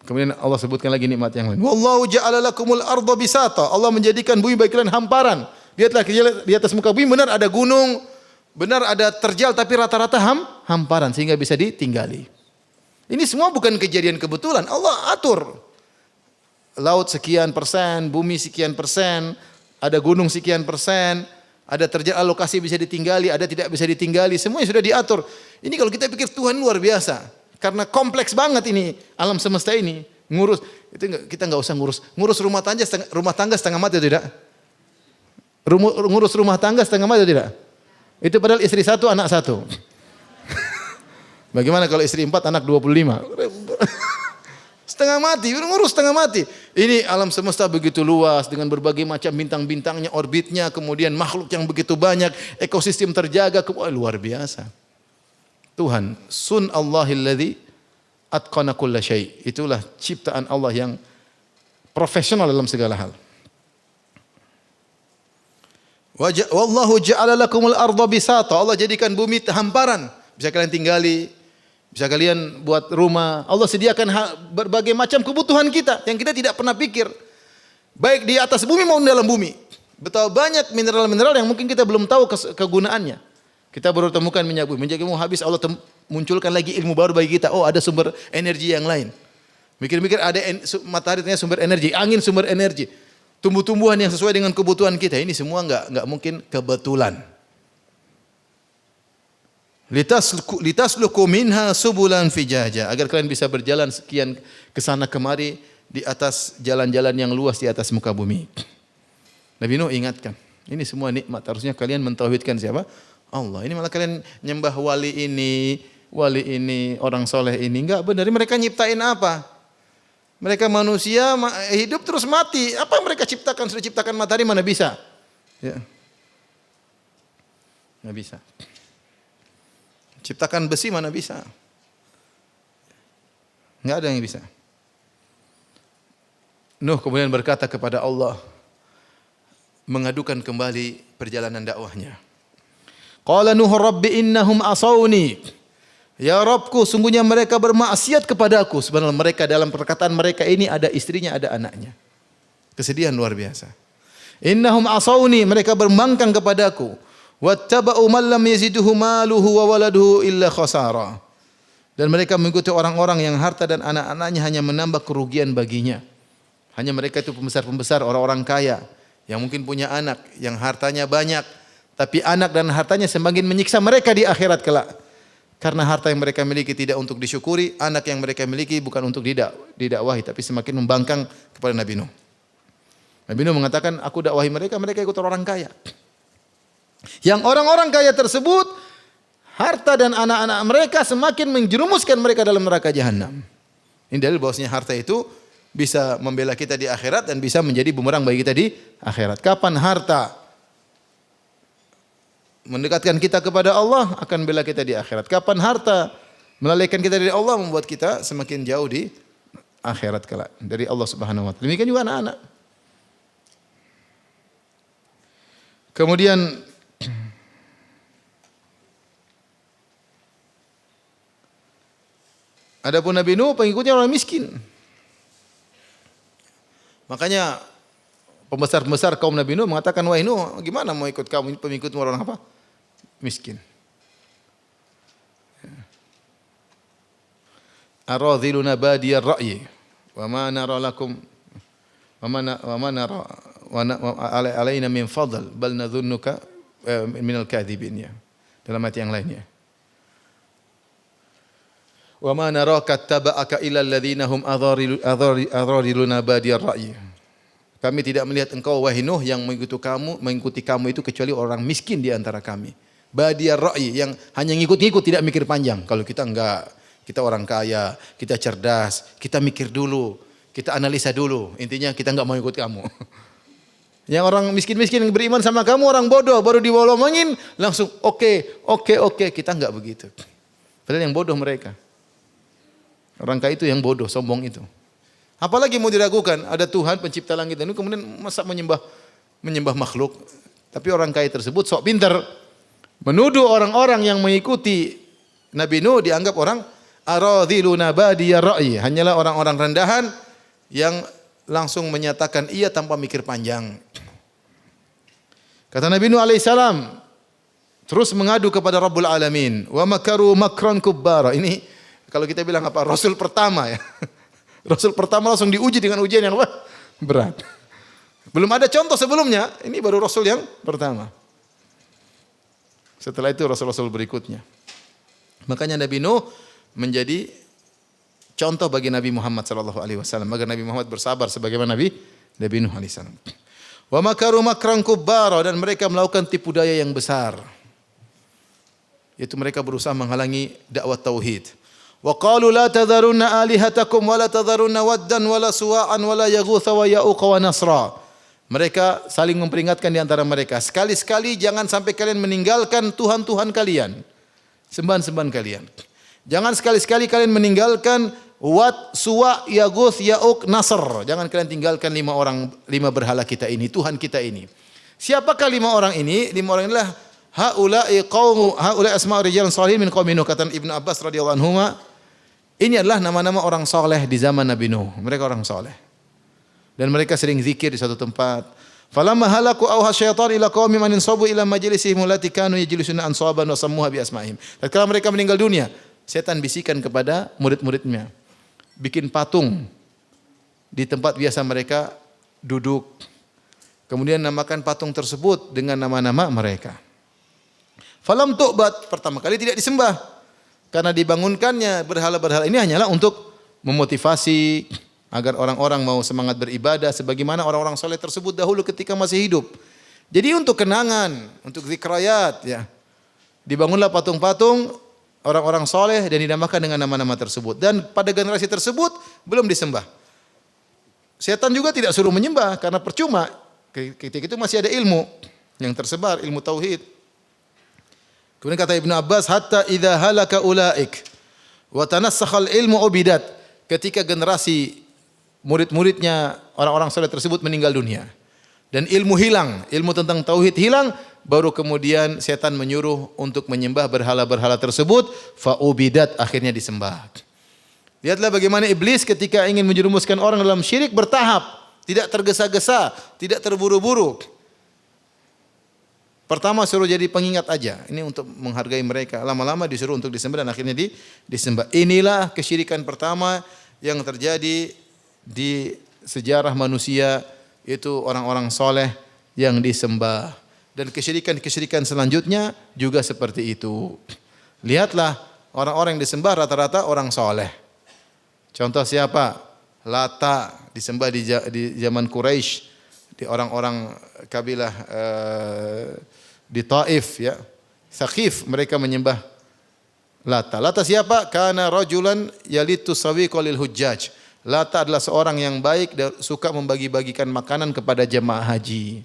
Kemudian Allah sebutkan lagi nikmat yang lain. Wallahu ja'ala lakumul arda bisata. Allah menjadikan bumi bagi kalian hamparan. Lihatlah di atas muka bumi benar ada gunung, benar ada terjal tapi rata-rata hamparan sehingga bisa ditinggali. Ini semua bukan kejadian kebetulan. Allah atur. Laut sekian persen, bumi sekian persen, ada gunung sekian persen, ada terjal alokasi bisa ditinggali, ada tidak bisa ditinggali, semuanya sudah diatur. Ini kalau kita pikir Tuhan luar biasa, karena kompleks banget ini alam semesta ini. Ngurus itu kita nggak usah ngurus rumah tangga setengah mati atau tidak? Ngurus rumah tangga setengah mati atau tidak? Itu padahal istri satu, anak satu. Bagaimana kalau istri 4, anak 25? Setengah mati, ngurus setengah mati. Ini alam semesta begitu luas dengan berbagai macam bintang-bintangnya, orbitnya, kemudian makhluk yang begitu banyak, ekosistem terjaga, luar biasa. Tuhan, sun Allahilladzi atqana kulla syai'. Itulah ciptaan Allah yang profesional dalam segala hal. Wallahu ja'ala lakumul arda bisata. Allah jadikan bumi hamparan, bisa kalian tinggali, bisa kalian buat rumah. Allah sediakan berbagai macam kebutuhan kita yang kita tidak pernah pikir. Baik di atas bumi maupun dalam bumi. Betapa banyak mineral-mineral yang mungkin kita belum tahu kegunaannya. Kita baru temukan minyak bumi. Minyak bumi habis, Allah munculkan lagi ilmu baru bagi kita. Oh, ada sumber energi yang lain. Mikir-mikir ada matahari ternyata sumber energi, angin sumber energi. Tumbuh-tumbuhan yang sesuai dengan kebutuhan kita. Ini semua enggak mungkin kebetulan. Litasluku minha subulan fijaja, agar kalian bisa berjalan sekian ke sana kemari di atas jalan-jalan yang luas di atas muka bumi. Nabi Nuh ingatkan, ini semua nikmat, harusnya kalian mentauhidkan siapa? Allah. Ini malah kalian nyembah wali ini, orang soleh ini. Enggak benar, mereka nyiptain apa? Mereka manusia hidup terus mati. Apa yang mereka ciptakan? Sudah ciptakan matahari, mana bisa? Ya. Enggak bisa. Ciptakan besi mana bisa? Enggak ada yang bisa. Nuh kemudian berkata kepada Allah, mengadukan kembali perjalanan dakwahnya. Qala Nuh rabbi innahum asawni. Ya Rabbku, sungguhnya mereka bermaksiat kepadaku. Sebenarnya mereka dalam perkataan mereka ini ada istrinya, ada anaknya. Kesedihan luar biasa. Innahum asawni, mereka bermangkang kepadaku. Wattaba'u man lam yaziduhu maluhu wa waladuhu illa khasara. Dan mereka mengikuti orang-orang yang harta dan anak-anaknya hanya menambah kerugian baginya. Hanya mereka itu pembesar-pembesar, orang-orang kaya yang mungkin punya anak, yang hartanya banyak, tapi anak dan hartanya semakin menyiksa mereka di akhirat kelak. Karena harta yang mereka miliki tidak untuk disyukuri, anak yang mereka miliki bukan untuk didakwahi, tapi semakin membangkang kepada Nabi Nuh. Nabi Nuh mengatakan, aku dakwahi mereka, mereka ikut orang kaya. Yang orang-orang kaya tersebut, harta dan anak-anak mereka semakin menjerumuskan mereka dalam neraka jahanam. Ini dalil bahwasanya harta itu bisa membela kita di akhirat dan bisa menjadi bumerang bagi kita di akhirat. Kapan harta mendekatkan kita kepada Allah, akan bela kita di akhirat. Kapan harta melalaikan kita dari Allah, membuat kita semakin jauh di akhirat kelak dari Allah Subhanahu wa taala. Demikian juga anak-anak. Kemudian adapun Nabi Nuh pengikutnya orang miskin. Makanya pembesar-pembesar kaum Nabi Nuh mengatakan, wahai Nuh, gimana mau ikut kamu, pengikutmu orang apa? Miskin. Aradhiluna badiyar ra'yi wa ma nara lakum wa ma nara alaina min fadl bal nadhunnuka minal kadhibin ya. Dalam ayat yang lainnya. Wa ma naraka taba'aka illa alladhina hum adhariluna badiyar ra'yi. Kami tidak melihat engkau wahai Nuh yang mengikuti kamu itu kecuali orang miskin di antara kami. Badiyar ra'yi yang hanya ngikut-ngikut tidak mikir panjang. Kalau kita enggak, kita orang kaya, kita cerdas, kita mikir dulu, kita analisa dulu. Intinya kita enggak mau ikut kamu. Yang orang miskin-miskin yang beriman sama kamu orang bodoh, baru diwolomongin langsung oke. Kita enggak begitu. Padahal yang bodoh mereka. Orang kaya itu yang bodoh, sombong itu. Apalagi mau diragukan, ada Tuhan pencipta langit dan bumi, kemudian masa menyembah makhluk. Tapi orang kaya tersebut sok pintar. Menuduh orang-orang yang mengikuti Nabi Nuh dianggap orang aradhiluna badiyar ra'yi. Hanyalah orang-orang rendahan yang langsung menyatakan iya tanpa mikir panjang. Kata Nabi Nuh alaihissalam, terus mengadu kepada Rabbul Alamin. Wa makaru makran kubbara. Ini kalau kita bilang apa? Rasul pertama ya. Rasul pertama langsung diuji dengan ujian yang apa? Berat. Belum ada contoh sebelumnya. Ini baru Rasul yang pertama. Setelah itu Rasul-Rasul berikutnya. Makanya Nabi Nuh menjadi contoh bagi Nabi Muhammad sallallahu alaihi wasallam agar Nabi Muhammad bersabar sebagaimana Nabi Nuh alaihi salam. Wa makaru makran kubbara, dan mereka melakukan tipu daya yang besar. Yaitu mereka berusaha menghalangi dakwah tauhid. Wa qalu la tadharunna alihatakum wa la tadharunna waddan wa la suwa'an wa la yaghutha wa ya'uqa wa nasra. Mereka saling memperingatkan di antara mereka, sekali-sekali jangan sampai kalian meninggalkan tuhan-tuhan kalian, sembahan-sembahan kalian. Jangan sekali-sekali kalian meninggalkan Wat, Suwa, Yaguth, Ya'uq, Nasr. Jangan kalian tinggalkan lima berhala kita ini, Tuhan kita ini. Siapakah lima orang ini? Lima orang inilah haula'i asma'u rijalun shalihin min qaumi Nuh. Kata Ibnu Abbas radhiyallahu anhuma, ini adalah nama-nama orang soleh di zaman Nabi Nuh. Mereka orang soleh. Dan mereka sering zikir di suatu tempat. Falamma halaku auha syaitan ila qaumim an insabu ila majlisihim allati kanu yajlisuna ansaban wa sammuha bi asma'ihim. Tatkala mereka meninggal dunia, setan bisikan kepada murid-muridnya, bikin patung di tempat biasa mereka duduk. Kemudian namakan patung tersebut dengan nama-nama mereka. Falam tu'bad, pertama kali tidak disembah. Karena dibangunkannya berhala-berhala ini hanyalah untuk memotivasi agar orang-orang mau semangat beribadah sebagaimana orang-orang soleh tersebut dahulu ketika masih hidup. Jadi untuk kenangan, untuk zikrayat ya. Dibangunlah patung-patung orang-orang soleh dan dinamakan dengan nama-nama tersebut. Dan pada generasi tersebut belum disembah. Setan juga tidak suruh menyembah karena percuma. Ketika itu masih ada ilmu yang tersebar, ilmu tauhid. Kemudian kata Ibnu Abbas, hatta idza halaka ulaik wa tanassakha ilmu ubidat. Ketika generasi murid-muridnya orang-orang saleh tersebut meninggal dunia dan ilmu hilang, ilmu tentang tauhid hilang, baru kemudian setan menyuruh untuk menyembah berhala-berhala tersebut, fa ubidat, akhirnya disembah. Lihatlah bagaimana iblis ketika ingin menjerumuskan orang dalam syirik bertahap, tidak tergesa-gesa, tidak terburu-buru. Pertama suruh jadi pengingat aja, ini untuk menghargai mereka. Lama-lama disuruh untuk disembah dan akhirnya disembah. Inilah kesyirikan pertama yang terjadi di sejarah manusia, yaitu orang-orang soleh yang disembah. Dan kesyirikan-kesyirikan selanjutnya juga seperti itu. Lihatlah orang-orang yang disembah rata-rata orang soleh. Contoh siapa? Lata disembah di zaman Quraisy, di orang-orang kabilah di Taif ya. Thaqif, mereka menyembah Lata. Lata siapa? Kana rajulan yalitu sawiqa lil hujjaj. Lata adalah seorang yang baik dan suka membagi-bagikan makanan kepada jemaah haji.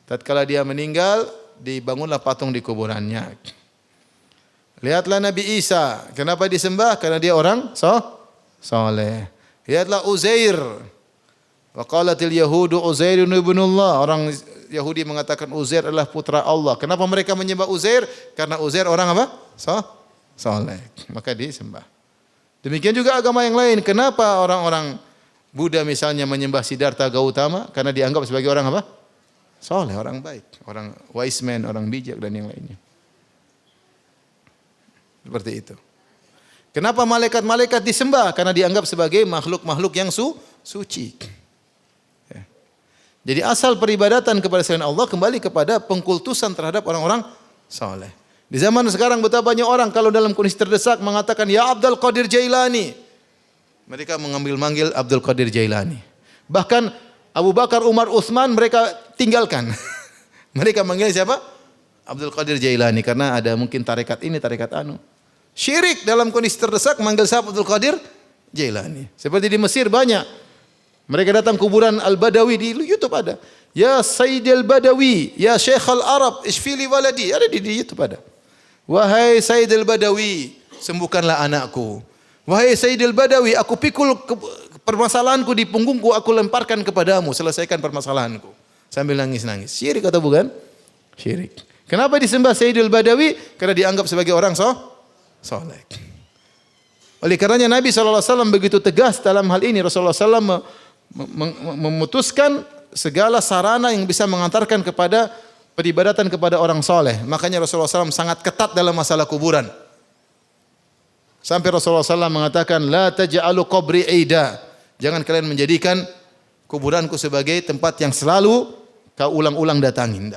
Tatkala dia meninggal, dibangunlah patung di kuburannya. Lihatlah Nabi Isa, kenapa disembah? Karena dia orang soleh. Lihatlah Uzair. Wa qalatil yahudu Uzairun ibnullah. Orang Yahudi mengatakan Uzair adalah putra Allah. Kenapa mereka menyembah Uzair? Karena Uzair orang apa? Soleh. Maka disembah. Demikian juga agama yang lain. Kenapa orang-orang Buddha misalnya menyembah Siddhartha Gautama? Karena dianggap sebagai orang apa? Soleh, orang baik, orang wise man, orang bijak dan yang lainnya. Seperti itu. Kenapa malaikat-malaikat disembah? Karena dianggap sebagai makhluk-makhluk yang suci. Ya. Jadi asal peribadatan kepada selain Allah kembali kepada pengkultusan terhadap orang-orang saleh. Di zaman sekarang betapa banyak orang kalau dalam kondisi terdesak mengatakan ya Abdul Qadir Jailani. Mereka manggil Abdul Qadir Jailani. Bahkan Abu Bakar, Umar, Utsman mereka tinggalkan. Mereka manggil siapa? Abdul Qadir Jailani karena ada mungkin tarekat ini, tarekat anu. Syirik dalam kondisi terdesak manggil siapa? Abdul Qadir Jailani. Seperti di Mesir banyak. Mereka datang kuburan Al-Badawi di YouTube ada. Ya Sayyid Al-Badawi, ya Syekh Al-Arab, isfili waladi. Ada di YouTube ada. Wahai Sayyid Al-Badawi, sembuhkanlah anakku. Wahai Sayyid Al-Badawi, aku pikul permasalahanku di punggungku, aku lemparkan kepadamu, selesaikan permasalahanku. Sambil nangis-nangis. Syirik atau bukan? Syirik. Kenapa disembah Sayyid Al-Badawi? Karena dianggap sebagai orang soleh. Oleh karenanya Nabi SAW begitu tegas dalam hal ini. Rasulullah SAW memutuskan segala sarana yang bisa mengantarkan kepada peribadatan kepada orang soleh. Makanya Rasulullah SAW sangat ketat dalam masalah kuburan. Sampai Rasulullah SAW mengatakan, La taj'alu qabri aida. Jangan kalian menjadikan kuburanku sebagai tempat yang selalu kau ulang-ulang datangin.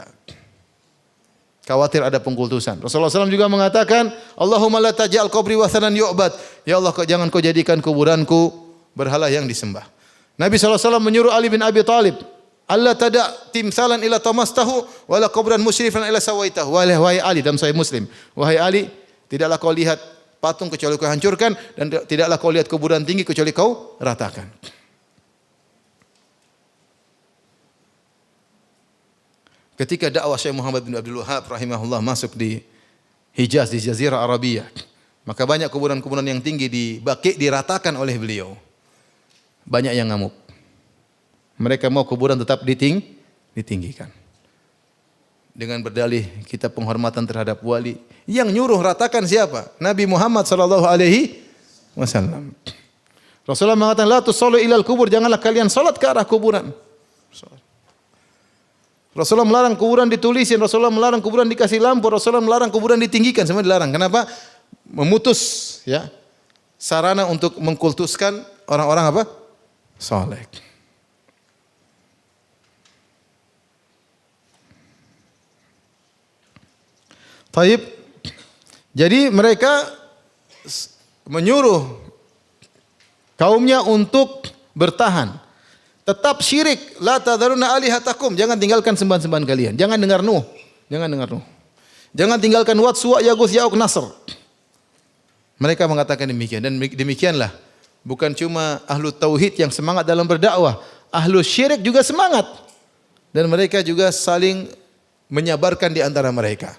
Khawatir ada pengkultusan. Rasulullah SAW juga mengatakan, Allahumma la taj'al qabri wathanan yu'bad. Ya Allah, jangan kau jadikan kuburanku berhala yang disembah. Nabi SAW menyuruh Ali bin Abi Thalib, Allah tada timsalan ila tamastahu wala qabran musyrifan ila sawaitahu. Wahai Ali, dalam Sahih Muslim. Wahai Ali, tidaklah kau lihat patung kecuali kau hancurkan dan tidaklah kau lihat kuburan tinggi kecuali kau ratakan. Ketika dakwah Syekh Muhammad bin Abdul Wahhab rahimahullah masuk di Hijaz, di Jazirah Arabiyah, maka banyak kuburan-kuburan yang tinggi di Baqi diratakan oleh beliau. Banyak yang ngamuk. Mereka mau kuburan tetap ditinggikan. Dengan berdalih kita penghormatan terhadap wali. Yang nyuruh ratakan siapa? Nabi Muhammad sallallahu alaihi wasallam. Rasulullah mengatakan la tusallu ilal kubur, janganlah kalian salat ke arah kuburan. Rasulullah melarang kuburan ditulisin, Rasulullah melarang kuburan dikasih lampu, Rasulullah melarang kuburan ditinggikan, semua dilarang. Kenapa? Memutus ya sarana untuk mengkultuskan orang-orang apa? Saleh. Taib. Jadi mereka menyuruh kaumnya untuk bertahan. Tetap syirik. La tadharuna alihatakum. Jangan tinggalkan sembahan-sembahan kalian. Jangan dengar Nuh. Jangan tinggalkan Wad, Suwa, Yaguth, Ya'uq, Nasr. Mereka mengatakan demikian. Dan demikianlah. Bukan cuma ahlu tauhid yang semangat dalam berdakwah, ahlu syirik juga semangat. Dan mereka juga saling menyabarkan di antara mereka.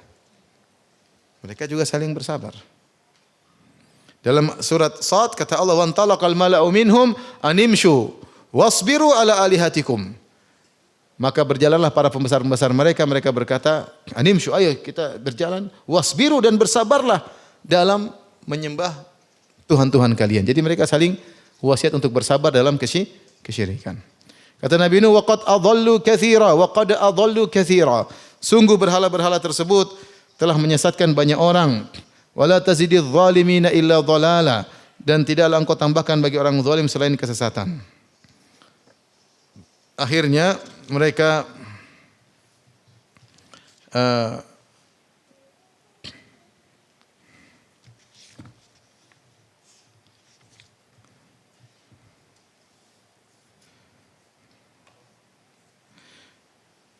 Mereka juga saling bersabar. Dalam surat Sad kata Allah, "Wan talaqal mala'u minhum animshu wasbiru ala alihatikum." Maka berjalanlah para pembesar-pembesar mereka, mereka berkata, "Animshu, ayo kita berjalan, wasbiru dan bersabarlah dalam menyembah Tuhan-Tuhan kalian." Jadi mereka saling wasiat untuk bersabar dalam kesyirikan. Kata Nabi Nuh, "Waqad adallu katsira, waqad adallu katsira." Sungguh berhala-berhala tersebut telah menyesatkan banyak orang. Wala tazididz zalimina illa dhalala, dan tidaklah engkau tambahkan bagi orang zalim selain kesesatan. Akhirnya mereka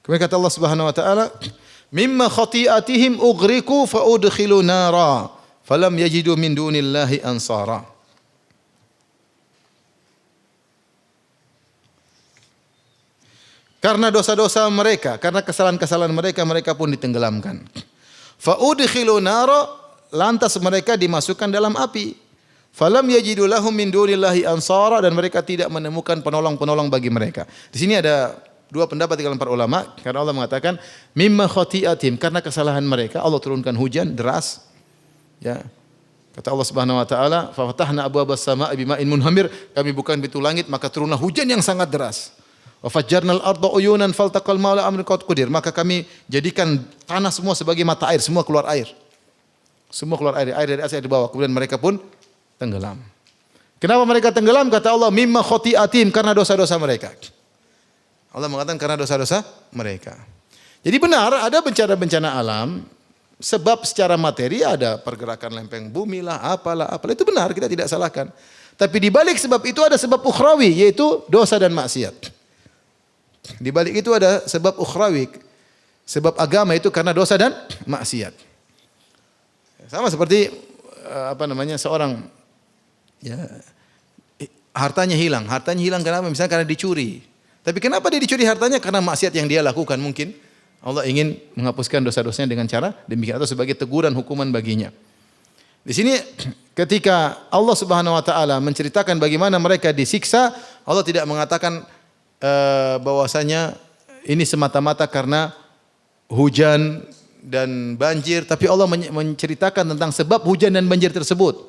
kemudian kata Allah Subhanahu wa taala, "Mimma khati'atihim ughriqu fa udkhilu nara falam yajidu min dunillahi ansara." Karena dosa-dosa mereka, karena kesalahan-kesalahan mereka, mereka pun ditenggelamkan. Fa udkhilu nara, lantas mereka dimasukkan dalam api. Falam yajidu lahum min dunillahi ansara, dan mereka tidak menemukan penolong-penolong bagi mereka. Di sini ada dua pendapat di kalangan para ulama, karena Allah mengatakan mimma khati'atim, karena kesalahan mereka Allah turunkan hujan deras. Ya. Kata Allah Subhanahu wa taala, "Fa fatahna abwaabas samaa'i bima'in munhamir." Kami bukan pintu langit, maka turunlah hujan yang sangat deras. Wa fajjarnal arda uyunan faltaqal ma'u ala amrin qad qadir. Maka kami jadikan tanah semua sebagai mata air, semua keluar air. Semua keluar air dari atas, air di bawah. Kemudian mereka pun tenggelam. Kenapa mereka tenggelam? Kata Allah, mimma khati'atim, karena dosa-dosa mereka. Allah mengatakan karena dosa-dosa mereka. Jadi benar ada bencana-bencana alam, sebab secara materi ada pergerakan lempeng bumi lah, apalah. Itu benar, kita tidak salahkan. Tapi di balik sebab itu ada sebab ukhrawi, yaitu dosa dan maksiat. Di balik itu ada sebab ukhrawi, sebab agama itu karena dosa dan maksiat. Sama seperti seorang ya, hartanya hilang kenapa? Misalnya karena dicuri. Tapi kenapa dia dicuri hartanya? Karena maksiat yang dia lakukan mungkin. Allah ingin menghapuskan dosa-dosanya dengan cara demikian atau sebagai teguran hukuman baginya. Di sini ketika Allah Subhanahu wa taala menceritakan bagaimana mereka disiksa, Allah tidak mengatakan bahwasanya ini semata-mata karena hujan dan banjir, tapi Allah menceritakan tentang sebab hujan dan banjir tersebut.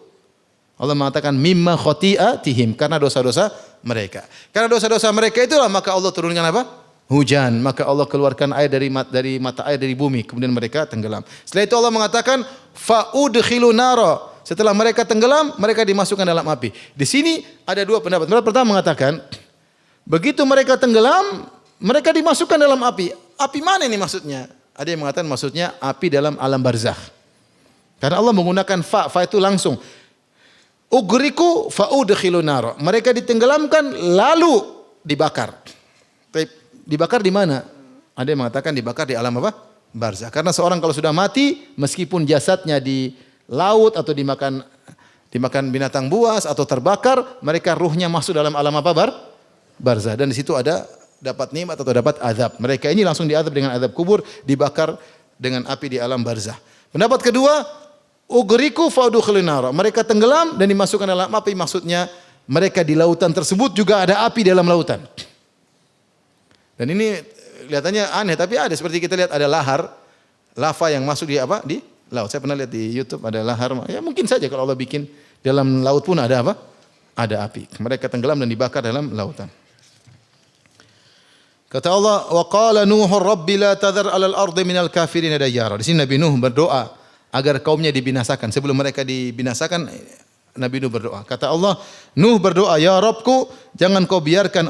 Allah mengatakan mimma khati'atihim, karena dosa-dosa mereka. Karena dosa-dosa mereka itulah maka Allah turunkan apa? Hujan, maka Allah keluarkan air dari mata air dari bumi, kemudian mereka tenggelam. Setelah itu Allah mengatakan fa'udkhilu nara. Setelah mereka tenggelam, mereka dimasukkan dalam api. Di sini ada dua pendapat. Pendapat pertama mengatakan begitu mereka tenggelam, mereka dimasukkan dalam api. Api mana ini maksudnya? Ada yang mengatakan maksudnya api dalam alam barzakh. Karena Allah menggunakan fa itu langsung. Ugriku fa'udkhilu nara. Mereka ditenggelamkan lalu dibakar. Dibakar di mana? Ada yang mengatakan dibakar di alam apa? Barzakh. Karena seorang kalau sudah mati, meskipun jasadnya di laut atau dimakan binatang buas atau terbakar, mereka ruhnya masuk dalam alam apa? Barzakh. Dan di situ ada dapat nikmat atau dapat azab. Mereka ini langsung diazab dengan azab kubur, dibakar dengan api di alam barzakh. Pendapat kedua, ugriku fa'udkhilun nar. Mereka tenggelam dan dimasukkan dalam api, maksudnya mereka di lautan tersebut juga ada api dalam lautan. Dan ini kelihatannya aneh, tapi ada, seperti kita lihat ada lahar lava yang masuk di apa? Di laut. Saya pernah lihat di YouTube ada lahar. Ya mungkin saja kalau Allah bikin dalam laut pun ada apa? Ada api. Mereka tenggelam dan dibakar dalam lautan. Kata Allah, wa qala Nuhur rabbi la tadhar 'alal ardi minal kafirin dayyara. Di sini Nabi Nuh berdoa agar kaumnya dibinasakan. Sebelum mereka dibinasakan, Nabi Nuh berdoa. Kata Allah, Nuh berdoa, ya Rabbku, jangan kau biarkan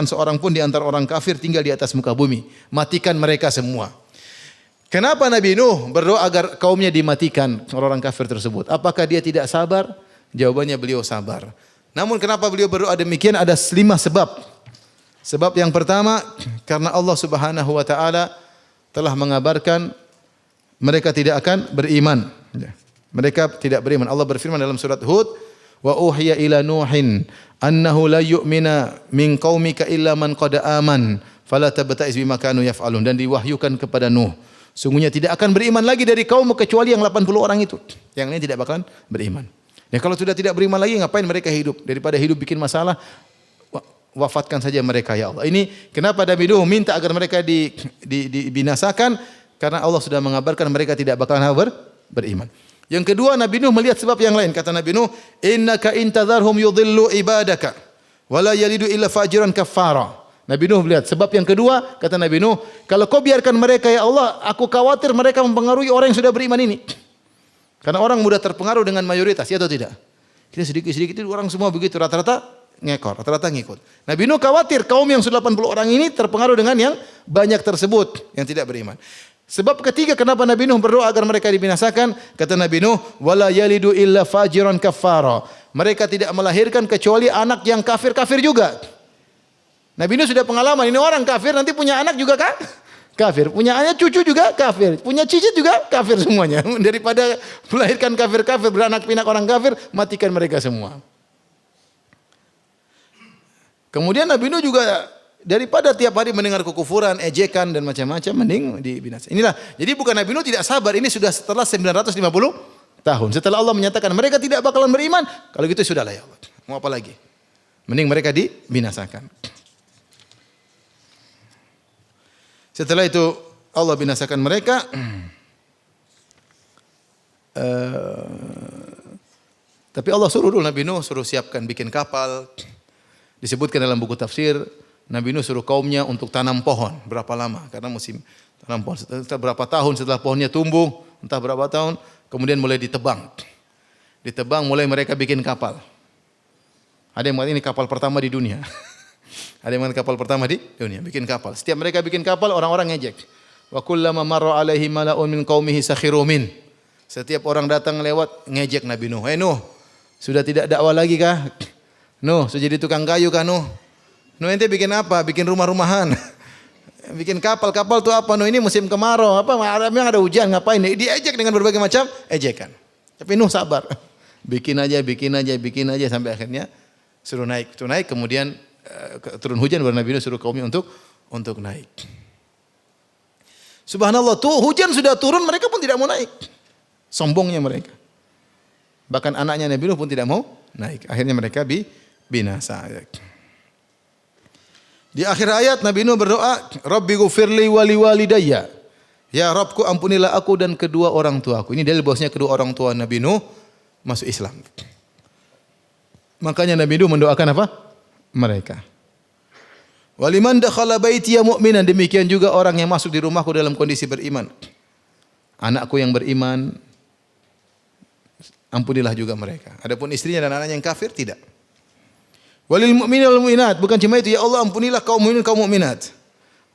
seorang pun di antara orang kafir tinggal di atas muka bumi. Matikan mereka semua. Kenapa Nabi Nuh berdoa agar kaumnya dimatikan, orang kafir tersebut? Apakah dia tidak sabar? Jawabannya beliau sabar. Namun kenapa beliau berdoa demikian? Ada 5 sebab. Sebab yang pertama, karena Allah Subhanahu wa taala telah mengabarkan mereka tidak akan beriman. Mereka tidak beriman. Allah berfirman dalam surat Hud, wa uhiya ila Nuhin annahu la yu'mina min qaumika illa man qad aman fala tabta'is bima kanu yaf'alun. Dan diwahyukan kepada Nuh, sungguhnya tidak akan beriman lagi dari kaummu kecuali yang 80 orang itu. Yang lain tidak bakalan beriman. Ya kalau sudah tidak beriman lagi, ngapain mereka hidup? Daripada hidup bikin masalah, wafatkan saja mereka ya Allah. Ini kenapa Nabi Nuh minta agar mereka dibinasakan? Karena Allah sudah mengabarkan mereka tidak bakalan beriman. Yang kedua, Nabi Nuh melihat sebab yang lain. Kata Nabi Nuh, innaka intadharhum yudhillu ibadaka wa la yalidu illa fajiran kafara. Nabi Nuh melihat sebab yang kedua, kata Nabi Nuh, kalau kau biarkan mereka ya Allah, aku khawatir mereka mempengaruhi orang yang sudah beriman ini. Karena orang mudah terpengaruh dengan mayoritas, ya atau tidak? Kita sedikit-sedikit itu orang semua begitu, rata-rata ngikut. Nabi Nuh khawatir kaum yang sudah 80 orang ini terpengaruh dengan yang banyak tersebut yang tidak beriman. Sebab ketiga kenapa Nabi Nuh berdoa agar mereka dibinasakan, kata Nabi Nuh, wala yalidu illa fajiran kafara. Mereka tidak melahirkan kecuali anak yang kafir-kafir juga. Nabi Nuh sudah pengalaman, ini orang kafir nanti punya anak juga kafir, punya anak cucu juga kafir, punya cicit juga kafir semuanya. Daripada melahirkan kafir-kafir, beranak pinak orang kafir, matikan mereka semua. Kemudian Nabi Nuh juga daripada tiap hari mendengar kekufuran, ejekan dan macam-macam, mending dibinasakan. Inilah, jadi bukan Nabi Nuh tidak sabar, ini sudah setelah 950 tahun. Setelah Allah menyatakan mereka tidak bakalan beriman, kalau gitu sudahlah ya Allah. Mau apa lagi? Mending mereka dibinasakan. Setelah itu Allah binasakan mereka. Tapi Allah suruh dulu Nabi Nuh, suruh siapkan bikin kapal. Disebutkan dalam buku tafsir, Nabi Nuh suruh kaumnya untuk tanam pohon. Berapa lama? Karena musim tanam pohon. Setelah berapa tahun setelah pohonnya tumbuh, entah berapa tahun, kemudian mulai ditebang. Ditebang, mulai mereka bikin kapal. Ada yang mengatakan ini kapal pertama di dunia. Ada yang kapal pertama di dunia, bikin kapal. Setiap mereka bikin kapal, orang-orang ngejek. Wa kullama marra alaihi mala'un min qaumihi sakhiru min. Setiap orang datang lewat ngejek Nabi Nuh. Nuh, sudah tidak dakwah lagi kah? Nuh, sudah jadi tukang kayu kah Nuh? Nuh ente bikin apa? Bikin rumah-rumahan. Bikin kapal-kapal tuh apa? Nuh ini musim kemarau, apa memang ada hujan, ngapain? Diejek dengan berbagai macam ejekan. Tapi Nuh sabar. Bikin aja sampai akhirnya suruh naik. Suruh naik kemudian turun hujan baru Nabi Nuh suruh kaumnya untuk naik. Subhanallah, tuh hujan sudah turun mereka pun tidak mau naik. Sombongnya mereka. Bahkan anaknya Nabi Nuh pun tidak mau naik. Akhirnya mereka binasa. Di akhir ayat Nabi Nuh berdoa, Rabbi ghufirli wali walidayya. Ya Rabbku ampunilah aku dan kedua orang tuaku. Ini dalil bahwasanya kedua orang tua Nabi Nuh masuk Islam. Makanya Nabi Nuh mendoakan apa? Mereka. Waliman dakhala baitiya mu'minan, demikian juga orang yang masuk di rumahku dalam kondisi beriman. Anakku yang beriman, ampunilah juga mereka. Adapun istrinya dan anaknya yang kafir tidak. Walil mu'minin wal mu'minat, bukan cuma itu, ya Allah ampunilah kaum mukminin kaum mukminat.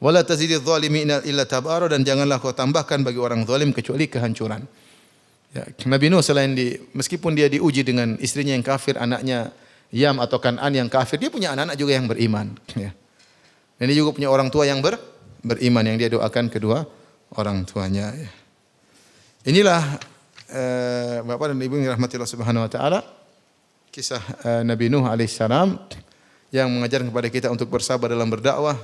Wala tazididz zalimina illa tabara, dan janganlah kau tambahkan bagi orang zalim kecuali kehancuran. Ya, Nabi Nuh meskipun dia diuji dengan istrinya yang kafir, anaknya Yam atau Kan'an yang kafir, dia punya anak-anak juga yang beriman. Ya. Dan dia juga punya orang tua yang beriman yang dia doakan kedua orang tuanya. Ya. Inilah Bapak dan Ibu yang dirahmati Allah Subhanahu Wa Taala, kisah Nabi Nuh alaihissalam yang mengajarkan kepada kita untuk bersabar dalam berdakwah.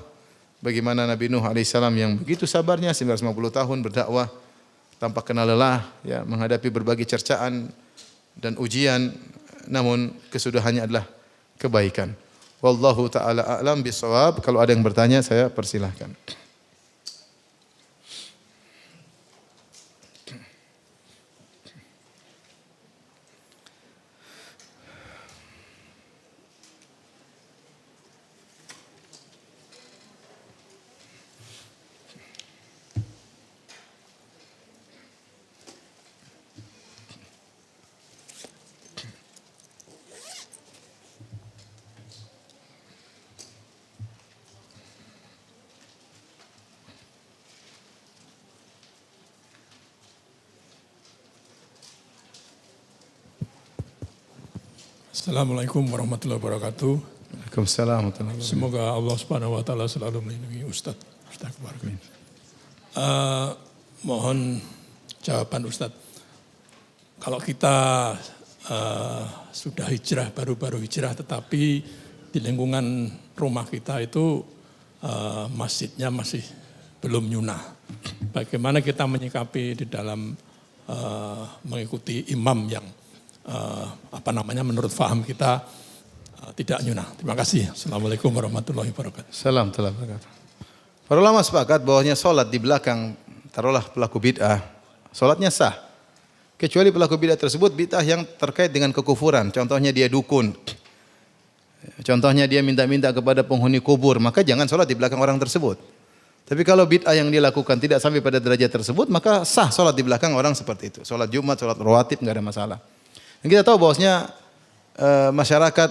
Bagaimana Nabi Nuh alaihissalam yang begitu sabarnya 950 tahun berdakwah tanpa kenal lelah, ya, menghadapi berbagai cercaan dan ujian, namun kesudahannya adalah kebaikan. Wallahu taala a'lam bishawab. Kalau ada yang bertanya saya persilahkan. Assalamualaikum warahmatullahi wabarakatuh. Waalaikumsalam warahmatullahi wabarakatuh. Semoga Allah Subhanahu wa taala selalu melindungi Ustaz keluarga. Mohon jawaban Ustaz. Kalau kita sudah hijrah, baru-baru hijrah, tetapi di lingkungan rumah kita itu masjidnya masih belum nyunah. Bagaimana kita menyikapi di dalam mengikuti imam yang menurut faham kita tidak nyunah. Terima kasih. Assalamualaikum warahmatullahi wabarakatuh. Salam warahmatullahi wabarakatuh. Para ulama sepakat bahwasanya salat di belakang taruhlah pelaku bid'ah, salatnya sah. Kecuali pelaku bid'ah tersebut bid'ah yang terkait dengan kekufuran. Contohnya dia dukun. Contohnya dia minta-minta kepada penghuni kubur, maka jangan salat di belakang orang tersebut. Tapi kalau bid'ah yang dia lakukan tidak sampai pada derajat tersebut, maka sah salat di belakang orang seperti itu. Salat Jumat, salat rawatib enggak ada masalah. Dan kita tahu bahwasanya masyarakat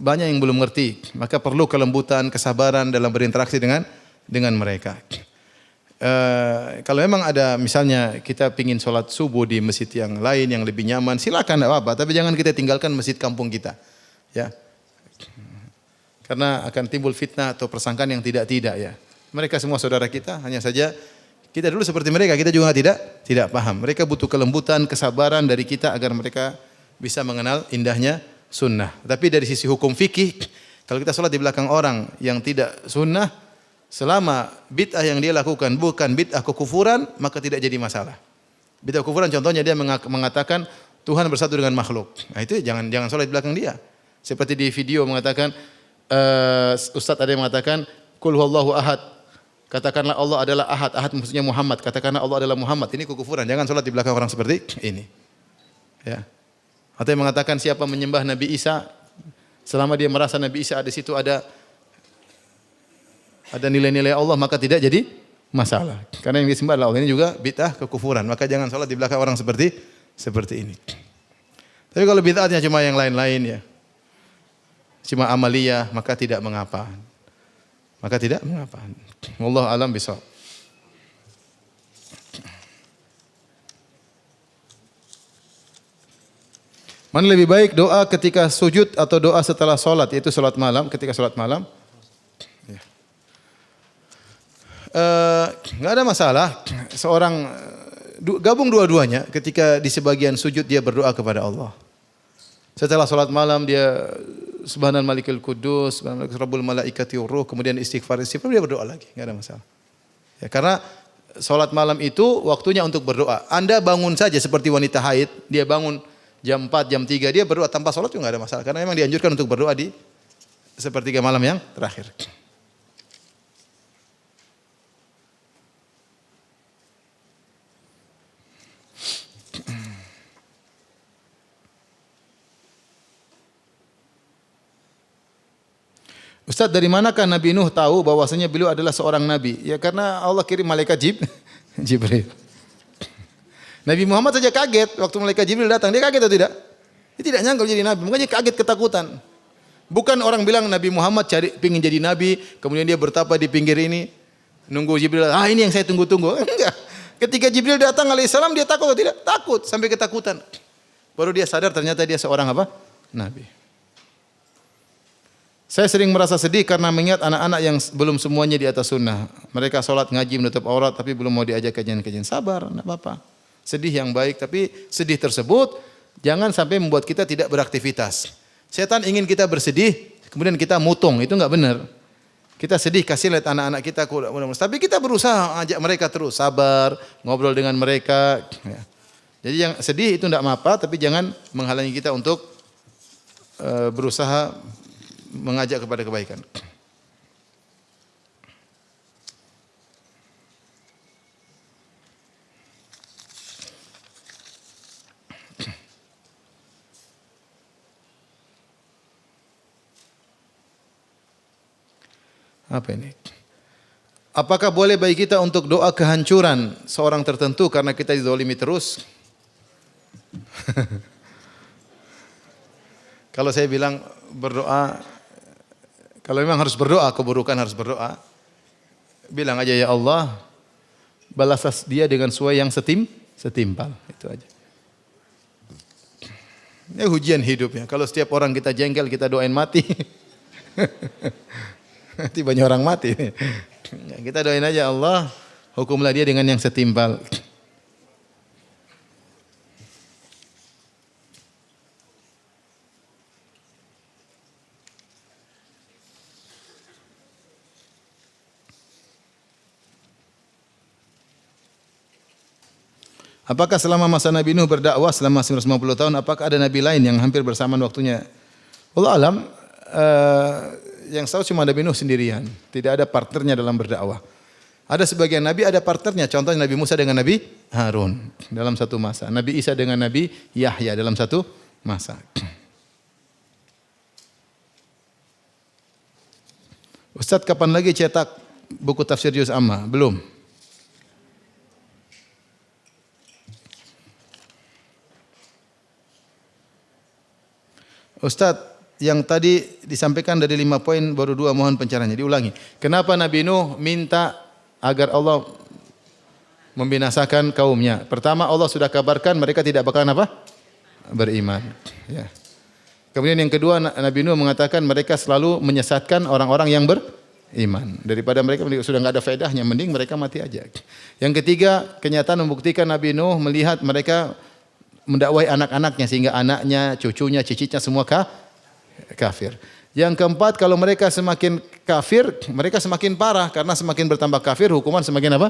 banyak yang belum mengerti, maka perlu kelembutan, kesabaran dalam berinteraksi dengan mereka. Kalau memang ada misalnya kita pingin sholat subuh di masjid yang lain yang lebih nyaman, silakan tidak apa-apa. Tapi jangan kita tinggalkan masjid kampung kita, ya, karena akan timbul fitnah atau persangkaan yang tidak ya. Mereka semua saudara kita, hanya saja kita dulu seperti mereka, kita juga tidak paham. Mereka butuh kelembutan, kesabaran dari kita agar mereka bisa mengenal indahnya sunnah. Tapi dari sisi hukum fikih, kalau kita sholat di belakang orang yang tidak sunnah, selama bid'ah yang dia lakukan bukan bid'ah kekufuran, maka tidak jadi masalah. Bid'ah kekufuran contohnya dia mengatakan Tuhan bersatu dengan makhluk. Nah itu jangan sholat di belakang dia. Seperti di video mengatakan, Ustaz ada yang mengatakan, Qul huwallahu ahad. Katakanlah Allah adalah ahad. Ahad maksudnya Muhammad. Katakanlah Allah adalah Muhammad. Ini kekufuran. Jangan sholat di belakang orang seperti ini. Ya. Atau yang mengatakan siapa menyembah Nabi Isa, selama dia merasa Nabi Isa ada situ ada nilai-nilai Allah, maka tidak jadi masalah. Karena yang disembah adalah Allah, ini juga bid'ah kekufuran. Maka jangan salat di belakang orang seperti ini. Tapi kalau bid'ahnya cuma yang lain-lain ya, cuma amaliyah, maka tidak mengapa. maka tidak mengapa. Wallahu alam bishawab. Mana lebih baik doa ketika sujud atau doa setelah solat, yaitu solat malam, ketika solat malam? Ya. Nggak ada masalah. Seorang gabung dua-duanya. Ketika di sebagian sujud dia berdoa kepada Allah. Setelah solat malam dia Subhanal Malikul Quddus, Subhanal Rabbul Malaikati Ruh, kemudian istighfar dia berdoa lagi, nggak ada masalah. Ya, karena solat malam itu waktunya untuk berdoa. Anda bangun saja seperti wanita haid, dia bangun jam 4, jam 3 dia berdoa tanpa sholat juga nggak ada masalah. Karena memang dianjurkan untuk berdoa di sepertiga malam yang terakhir. Ustaz, dari manakah Nabi Nuh tahu bahwasanya beliau adalah seorang nabi? Ya karena Allah kirim malaikat Jibril. Nabi Muhammad saja kaget waktu malaikat Jibril datang. Dia kaget atau tidak? Dia tidak nyangka jadi nabi. Makanya kaget, ketakutan. Bukan orang bilang Nabi Muhammad pingin jadi nabi, kemudian dia bertapa di pinggir ini, nunggu Jibril. Ini yang saya tunggu-tunggu. Enggak. Ketika Jibril datang alaihissalam, dia takut atau tidak? Takut, sampai ketakutan. Baru dia sadar ternyata dia seorang apa? Nabi. Saya sering merasa sedih karena mengingat anak-anak yang belum semuanya di atas sunnah. Mereka sholat, ngaji, menutup aurat, tapi belum mau diajak kajian-kajian. Sabar, tidak apa-apa. Sedih yang baik, tapi sedih tersebut jangan sampai membuat kita tidak beraktivitas. Setan ingin kita bersedih, kemudian kita mutung, itu enggak benar. Kita sedih, kasih lihat anak-anak kita, tapi kita berusaha ajak mereka terus, sabar, ngobrol dengan mereka. Ya. Jadi yang sedih itu enggak apa-apa, tapi jangan menghalangi kita untuk berusaha mengajak kepada kebaikan. Apa ini? Apakah boleh bagi kita untuk doa kehancuran seorang tertentu karena kita dizalimi terus? Kalau saya bilang berdoa, kalau memang harus berdoa, keburukan harus berdoa, bilang aja ya Allah, balas dia dengan sesuai yang setimpal, itu aja. Ini ujian hidup ya. Kalau setiap orang kita jengkel, kita doain mati. Nanti banyak orang mati. Kita doain aja Allah, hukumlah dia dengan yang setimpal. Apakah selama masa Nabi Nuh berdakwah selama 950 tahun, apakah ada nabi lain yang hampir bersamaan waktunya? Allah alam, yang tahu cuma Nabi Nuh sendirian, tidak ada partnernya dalam berdakwah. Ada sebagian nabi ada partnernya, contohnya Nabi Musa dengan Nabi Harun dalam satu masa, Nabi Isa dengan Nabi Yahya dalam satu masa. Ustaz, kapan lagi cetak buku tafsir juz amma? Belum. Ustaz, yang tadi disampaikan dari 5 poin baru 2 mohon pencerahannya diulangi. Kenapa Nabi Nuh minta agar Allah membinasakan kaumnya? Pertama, Allah sudah kabarkan mereka tidak bakalan apa? Beriman. Ya. Kemudian yang kedua, Nabi Nuh mengatakan mereka selalu menyesatkan orang-orang yang beriman. Daripada mereka sudah enggak ada faedahnya, mending mereka mati aja. Yang ketiga, kenyataan membuktikan Nabi Nuh melihat mereka mendakwai anak-anaknya sehingga anaknya, cucunya, cicitnya semua kafir. Yang keempat, kalau mereka semakin kafir, mereka semakin parah karena semakin bertambah kafir, hukuman semakin apa?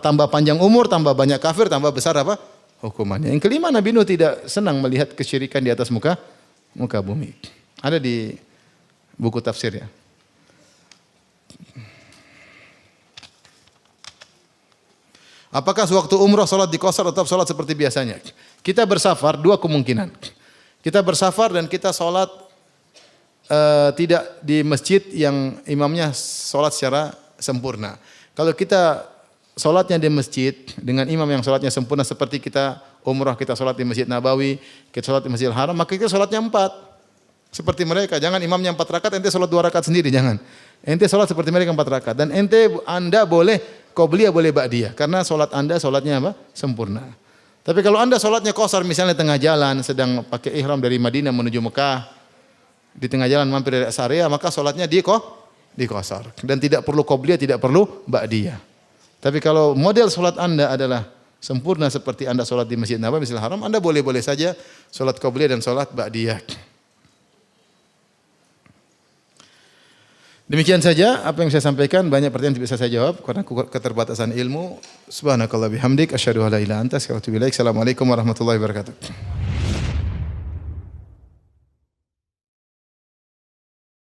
Tambah panjang umur, tambah banyak kafir, tambah besar apa? Hukumannya. Yang kelima, Nabi Nuh tidak senang melihat kesyirikan di atas muka bumi. Ada di buku tafsir ya. Apakah sewaktu umrah salat di qasar atau salat seperti biasanya? Kita bersafar, dua kemungkinan. Kita bersafar dan kita salat tidak di masjid yang imamnya salat secara sempurna. Kalau kita salatnya di masjid dengan imam yang salatnya sempurna seperti kita umrah, kita salat di Masjid Nabawi, kita salat di Masjidil Haram, maka kita salatnya 4. seperti mereka. Jangan imamnya 4 rakaat, ente sholat 2 rakaat sendiri, jangan. Ente sholat seperti mereka 4 rakaat. Dan anda boleh qobliyah, boleh ba'diyah. Karena sholat anda sholatnya apa? Sempurna. Tapi kalau anda sholatnya qasar, misalnya tengah jalan, sedang pakai ihram dari Madinah menuju Mekah, di tengah jalan mampir dari rest area, maka sholatnya di qasar. Dan tidak perlu qobliyah, tidak perlu ba'diyah. Tapi kalau model sholat anda adalah sempurna seperti anda sholat di Masjid Nabawi, Masjidil Haram, anda boleh-boleh saja sholat qobliyah dan sholat ba'diyah. Demikian saja apa yang saya sampaikan, banyak pertanyaan tidak bisa saya jawab karena keterbatasan ilmu. Subhanakallah bihamdik, asyhadu an la ilaha illa anta, astaghfiruka wa atubu ilaik. Assalamualaikum warahmatullahi wabarakatuh.